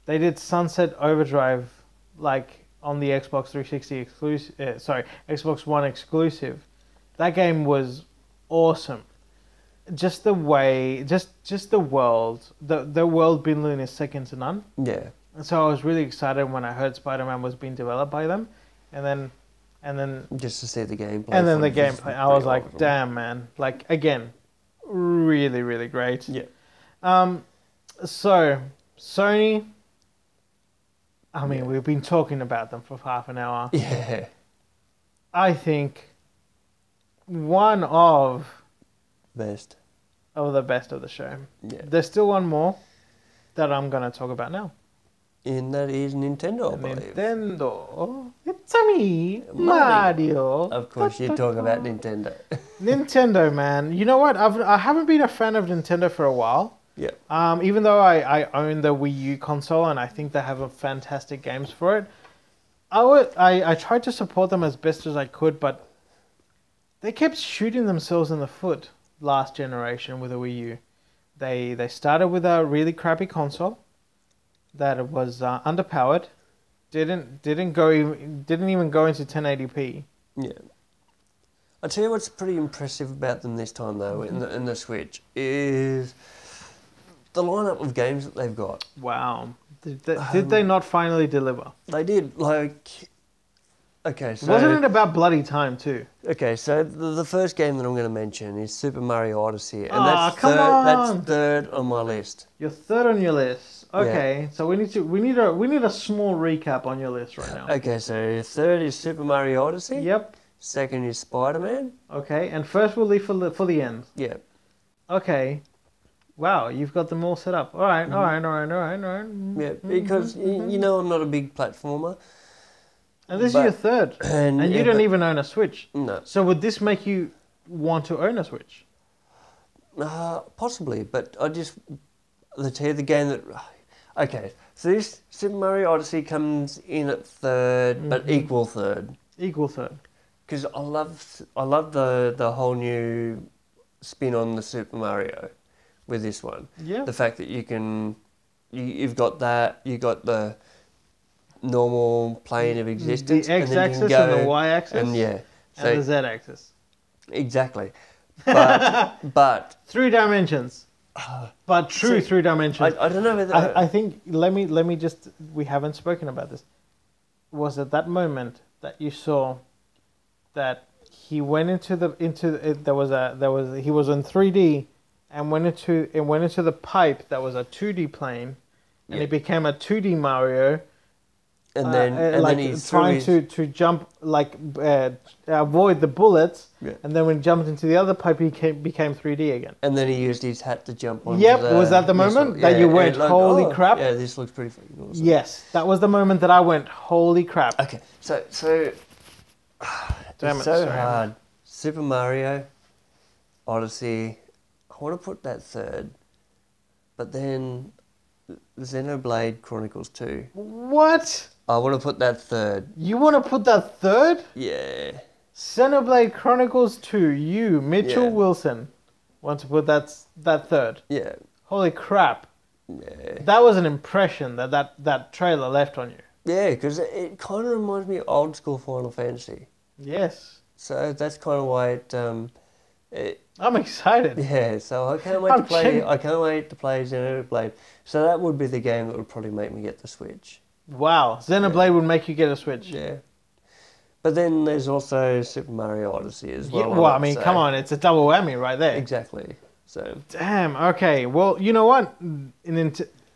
they did Sunset Overdrive like on the Xbox 360 exclusive. Xbox One exclusive. That game was awesome. Just the way, just the world, the world building is second to none. Yeah. And so I was really excited when I heard Spider-Man was being developed by them, and then just to see the gameplay. And then the gameplay, I was like, damn, man! Like again, really, really great. Yeah. So Sony. I mean, we've been talking about them for half an hour. Yeah. I think one of best of the best of the show. Yeah. There's still one more that I'm gonna talk about now. And that is Nintendo, I believe. Nintendo. It's me, Mario. Of course, you talk about Nintendo. Nintendo, man. You know what? I haven't been a fan of Nintendo for a while. Yeah. Even though I own the Wii U console and I think they have fantastic games for it, I tried to support them as best as I could, but they kept shooting themselves in the foot last generation with the Wii U. They started with a really crappy console that was underpowered, didn't even go into 1080p. Yeah. I'll tell you what's pretty impressive about them this time though, in the Switch, is the lineup of games that they've got. Wow. Did they not finally deliver? They did. Like, okay, so wasn't it about bloody time too? Okay, so the first game that I'm going to mention is Super Mario Odyssey, and that's third on my list. You're third on your list. Okay, yeah. So we need a small recap on your list right now. Okay, so third is Super Mario Odyssey. Yep. Second is Spider-Man. Okay, and first we'll leave for the end. Yeah. Okay. Wow, you've got them all set up. All right. Yeah, because you know I'm not a big platformer. And this is your third, and you don't even own a Switch. No. So would this make you want to own a Switch? Possibly, but the game that. Okay, so this Super Mario Odyssey comes in at third, but equal third. Equal third. Because I love the whole new spin on the Super Mario with this one. Yeah. The fact that you've got that, you got the normal plane of existence, the X-axis and the Y-axis, and and the Z-axis. Exactly, but 3 dimensions. But true 3 dimensions. I don't know whether I think let me just, we haven't spoken about this. Was it that moment that you saw that he went he was in 3D and went into the pipe that was a 2D plane, and it became a 2D Mario. And then he's trying to jump, avoid the bullets, and then when he jumped into the other pipe, he became 3D again. And then he used his hat to jump on. Yep, was that the moment that you went, holy crap? Yeah, this looks pretty fucking awesome. Yes, that was the moment that I went, holy crap. Okay, so damn it's so hard. Super Mario Odyssey, I want to put that third, but then Xenoblade Chronicles 2. What? I want to put that third. You want to put that third? Yeah. Xenoblade Chronicles 2, you, Mitchell Wilson, want to put that third? Yeah. Holy crap. Yeah. That was an impression that trailer left on you. Yeah, because it kind of reminds me of old school Final Fantasy. Yes. So that's kind of why I'm excited. Yeah, so I can't wait to play. I can't wait to play Xenoblade. So that would be the game that would probably make me get the Switch. Wow, Xenoblade would make you get a Switch. Yeah. But then there's also Super Mario Odyssey as well. Yeah, well, I mean, come on, it's a double whammy right there. Exactly. So. Damn. Okay. Well, you know what?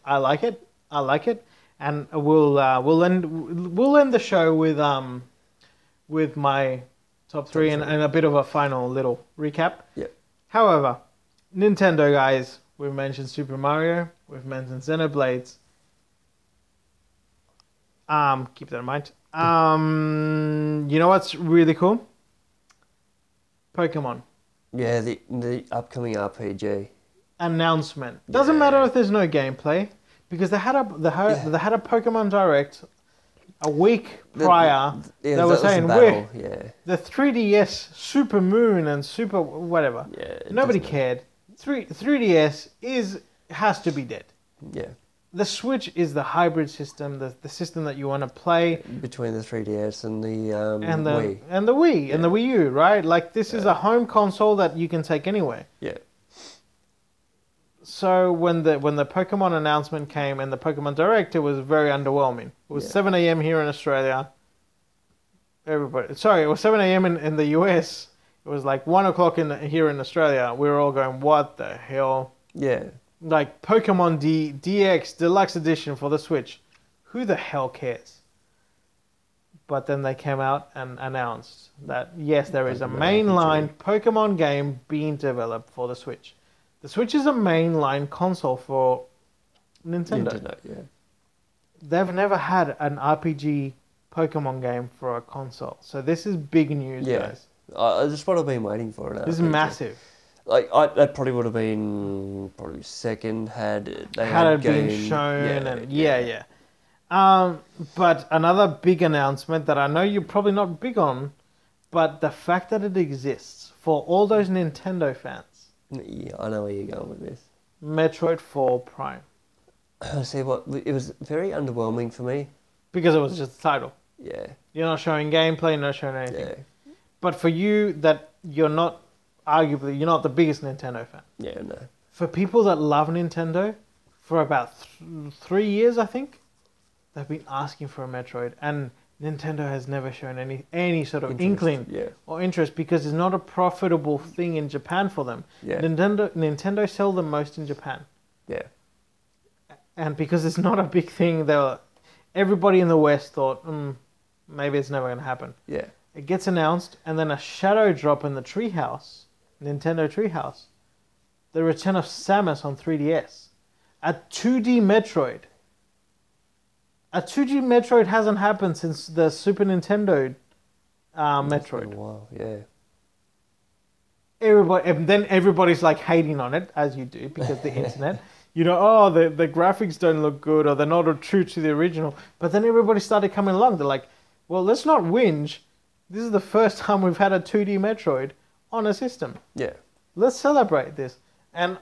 I like it. And we'll end the show with my Top three and a bit of a final little recap. Yeah. However, Nintendo guys, we've mentioned Super Mario, we've mentioned Xenoblades. Keep that in mind. You know what's really cool? Pokemon. Yeah, the upcoming RPG announcement. Doesn't matter if there's no gameplay, because they had a Pokemon Direct a week prior. They were saying the 3DS Super Moon and Super whatever. Yeah, nobody cared. 3DS has to be dead. Yeah. The Switch is the hybrid system, the system that you want to play between the 3DS and the Wii and the Wii and the Wii U, right? Like this is a home console that you can take anywhere. Yeah. So when the Pokemon announcement came and the Pokemon Direct, it was very underwhelming. It was 7 a.m. here in Australia. It was 7 a.m. in the US. It was like 1 o'clock here in Australia. We were all going, what the hell? Yeah. Like Pokemon DX Deluxe Edition for the Switch. Who the hell cares? But then they came out and announced that, yes, there is a mainline Pokemon game being developed for the Switch. The Switch is a mainline console for Nintendo. Yeah. They've never had an RPG Pokemon game for a console. So this is big news, guys. That's what I've been waiting for. This is massive. Like that probably would have been second had it been shown. But another big announcement that I know you're probably not big on, but the fact that it exists for all those Nintendo fans. Yeah, I know where you're going with this. Metroid 4 Prime. See what? It was very underwhelming for me. Because it was just a title. Yeah. You're not showing gameplay, not showing anything. Yeah. But for you, that you're not the biggest Nintendo fan. Yeah, no. For people that love Nintendo, for about 3 years, I think, they've been asking for a Metroid, and Nintendo has never shown any sort of inkling or interest because it's not a profitable thing in Japan for them. Yeah. Nintendo sell the most in Japan. Yeah. And because it's not a big thing, everybody in the West thought, maybe it's never going to happen. Yeah. It gets announced, and then a shadow drop in the treehouse, Nintendo treehouse. The return of Samus on 3DS. A 2D Metroid. A 2D Metroid hasn't happened since the Super Nintendo Metroid. Wow, yeah. Everybody's like hating on it, as you do, because the internet. You know, the graphics don't look good, or they're not true to the original. But then everybody started coming along. They're like, well, let's not whinge. This is the first time we've had a 2D Metroid on a system. Yeah. Let's celebrate this. And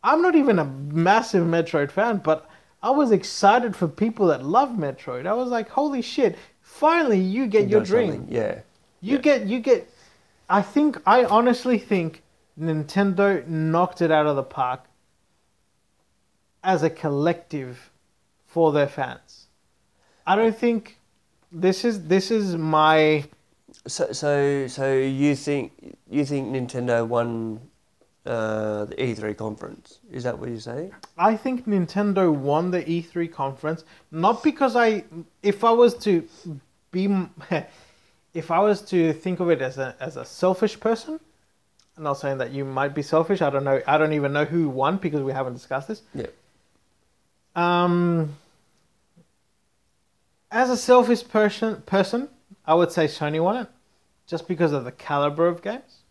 I'm not even a massive Metroid fan, but I was excited for people that love Metroid. I was like, holy shit, finally you get your dream. Yeah. You get I honestly think Nintendo knocked it out of the park as a collective for their fans. I don't think this is my So you think Nintendo won the E3 conference? Is that what you're saying? I think Nintendo won the E3 conference not because if I was to think of it as a selfish person. I'm not saying that you might be selfish. I don't know. I don't even know who won because we haven't discussed this. Yeah. As a selfish person, I would say Sony won it, just because of the caliber of games.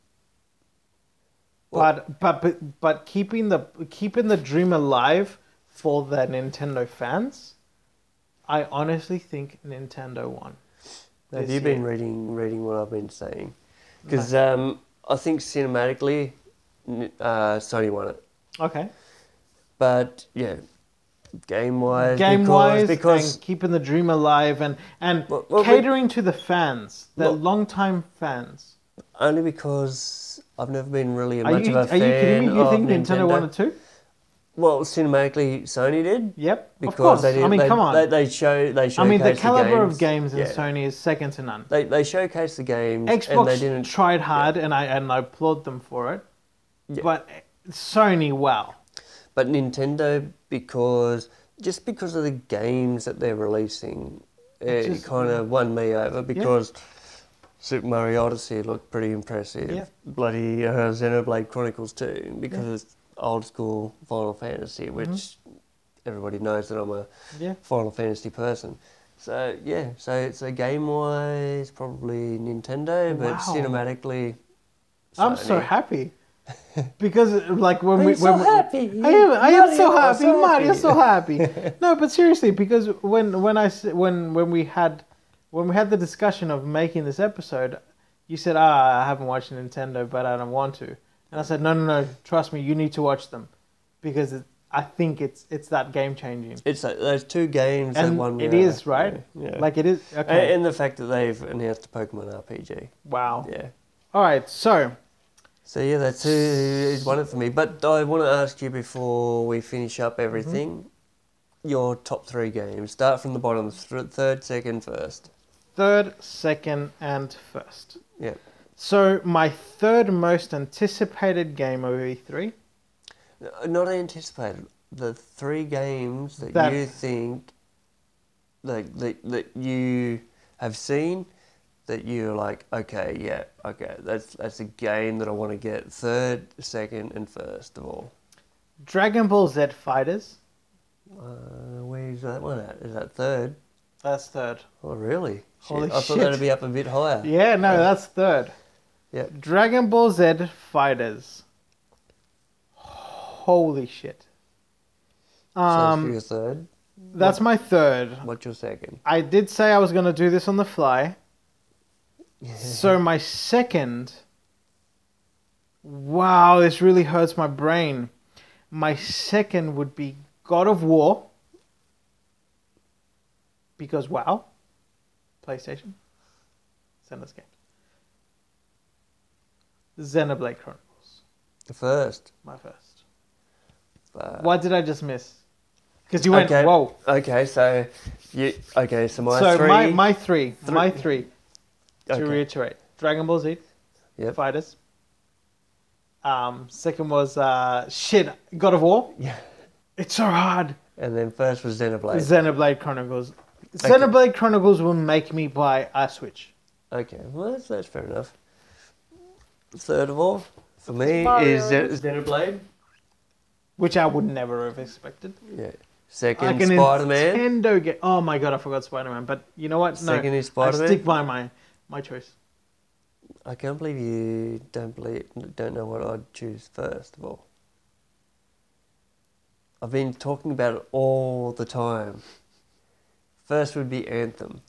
Well, but keeping the dream alive for the Nintendo fans, I honestly think Nintendo won. Have you been reading what I've been saying? Because I think cinematically, Sony won it. Okay. But yeah, game-wise, because and keeping the dream alive and catering to the fans, the long-time fans. Only because I've never been really much of a fan. Are you kidding me? You think Nintendo won it too? Well, cinematically, Sony did. Yep, because of course. They did, come on. They showcased I mean, the caliber of games in Sony is second to none. They showcased the games. Xbox and they didn't tried hard, and I applaud them for it. Yeah. But Sony, wow. But Nintendo, because of the games that they're releasing, it kind of won me over because Super Mario Odyssey looked pretty impressive. Yeah. Bloody Xenoblade Chronicles too, because it's old school Final Fantasy, which everybody knows that I'm a Final Fantasy person. So yeah, so it's a game-wise probably Nintendo, but cinematically Sony. I'm so happy. Because like when I am so happy. Mario's so happy. No, but seriously, because when we had the discussion of making this episode, you said, I haven't watched Nintendo, but I don't want to. And I said, no, trust me, you need to watch them, because I think it's that game changing. It's like those two games and that one. It is, right? Yeah. Like it is. Okay. And the fact that they've announced a Pokemon RPG. Wow. Yeah. All right, so yeah, that's who's won it for me. But I want to ask you before we finish up everything, your top 3 games. Start from the bottom, third, second, first. Third, second, and first. Yeah. So my third most anticipated game of E3. Not anticipated. The 3 games that you think that you have seen, that you're like, okay, that's a game that I want to get third, second, and first of all. Dragon Ball Z Fighters. Where's that one at? Is that third? That's third. Oh, really? Holy shit. I thought that'd be up a bit higher. Yeah, no, that's third. Yeah. Dragon Ball Z Fighters. Holy shit. So that's your third? That's my third. What's your second? I did say I was going to do this on the fly. So my second... Wow, this really hurts my brain. My second would be God of War. Because, wow. PlayStation. Send us games. Xenoblade Chronicles. The first. My first. What did I just miss? Because you went, okay. Whoa. Okay, so so my three. To reiterate, Dragon Ball Z, Fighters. Second was God of War. Yeah. It's so hard. And then first was Xenoblade. Xenoblade Chronicles. Xenoblade Chronicles will make me buy a Switch. Okay, well that's fair enough. Third of all, for me, is Xenoblade. Which I would never have expected. Yeah. Second, Spiderman. Nintendo game. Oh my god, I forgot Spiderman. But you know what? No, second is Spiderman. I stick by my choice. I can't believe you don't know what I'd choose first of all. I've been talking about it all the time. First would be Anthem.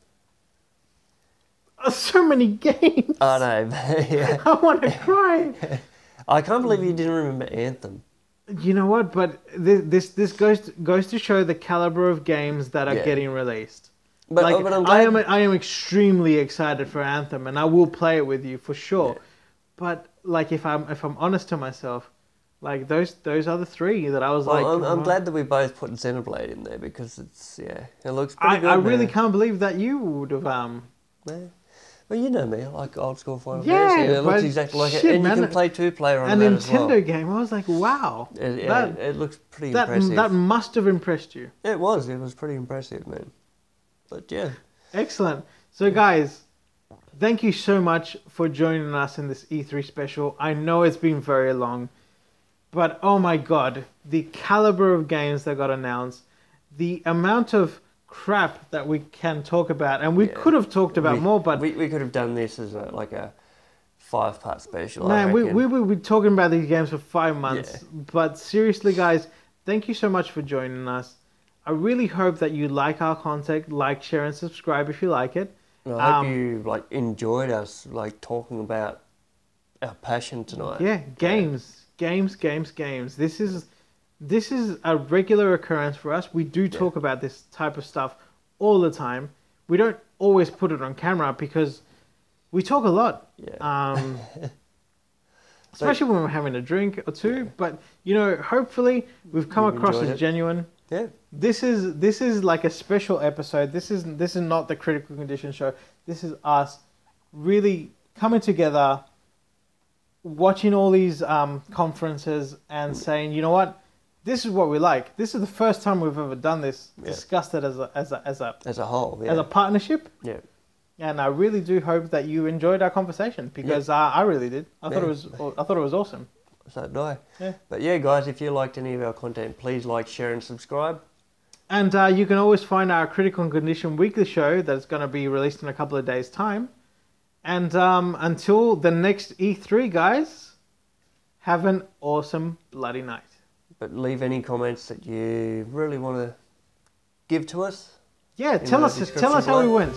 So many games. I know. Yeah. I want to cry. I can't believe you didn't remember Anthem. You know what? But this goes to show the caliber of games that are getting released. But, but I'm glad... I am extremely excited for Anthem, and I will play it with you for sure. Yeah. But like, if I'm honest to myself, like those are the 3 that I was like. I'm glad that we both put Xenoblade in there, because it looks pretty good. I really can't believe that you would have Yeah. Well, you know me, I like old school Final Fantasy. It looks exactly like it, and you can play 2-player on that as well. A Nintendo game, I was like, wow. It looks pretty impressive. That must have impressed you. It was pretty impressive, man. But yeah. Excellent. So guys, thank you so much for joining us in this E3 special. I know it's been very long, but oh my god, the caliber of games that got announced, the amount of crap that we can talk about, and we could have talked about more, but we could have done this as a 5-part special. Man, we would be talking about these games for 5 months. But seriously, guys, thank you so much for joining us. I really hope that you like our content, like, share, and subscribe if you like it. And I hope you enjoyed us talking about our passion tonight. Yeah, games. This is a regular occurrence for us. We do talk about this type of stuff all the time. We don't always put it on camera because we talk a lot. Yeah. Especially when we're having a drink or two. Yeah. But hopefully we've come across as genuine. Yeah. This is like a special episode. This is not the Critical Condition show. This is us really coming together, watching all these conferences and saying, you know what? This is what we like. This is the first time we've ever done this. Discussed it as a whole, as a partnership. Yeah. And I really do hope that you enjoyed our conversation, because I really did. I thought it was awesome. So did I. Yeah. But yeah, guys, if you liked any of our content, please like, share, and subscribe. And you can always find our Critical Condition weekly show that's going to be released in a couple of days' time. And until the next E3, guys, have an awesome bloody night. But leave any comments that you really want to give to us. Yeah, tell us how we went.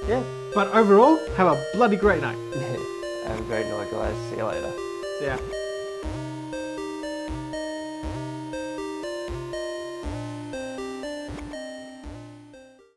Yeah. But overall, have a bloody great night. Have a great night, guys. See you later. See ya.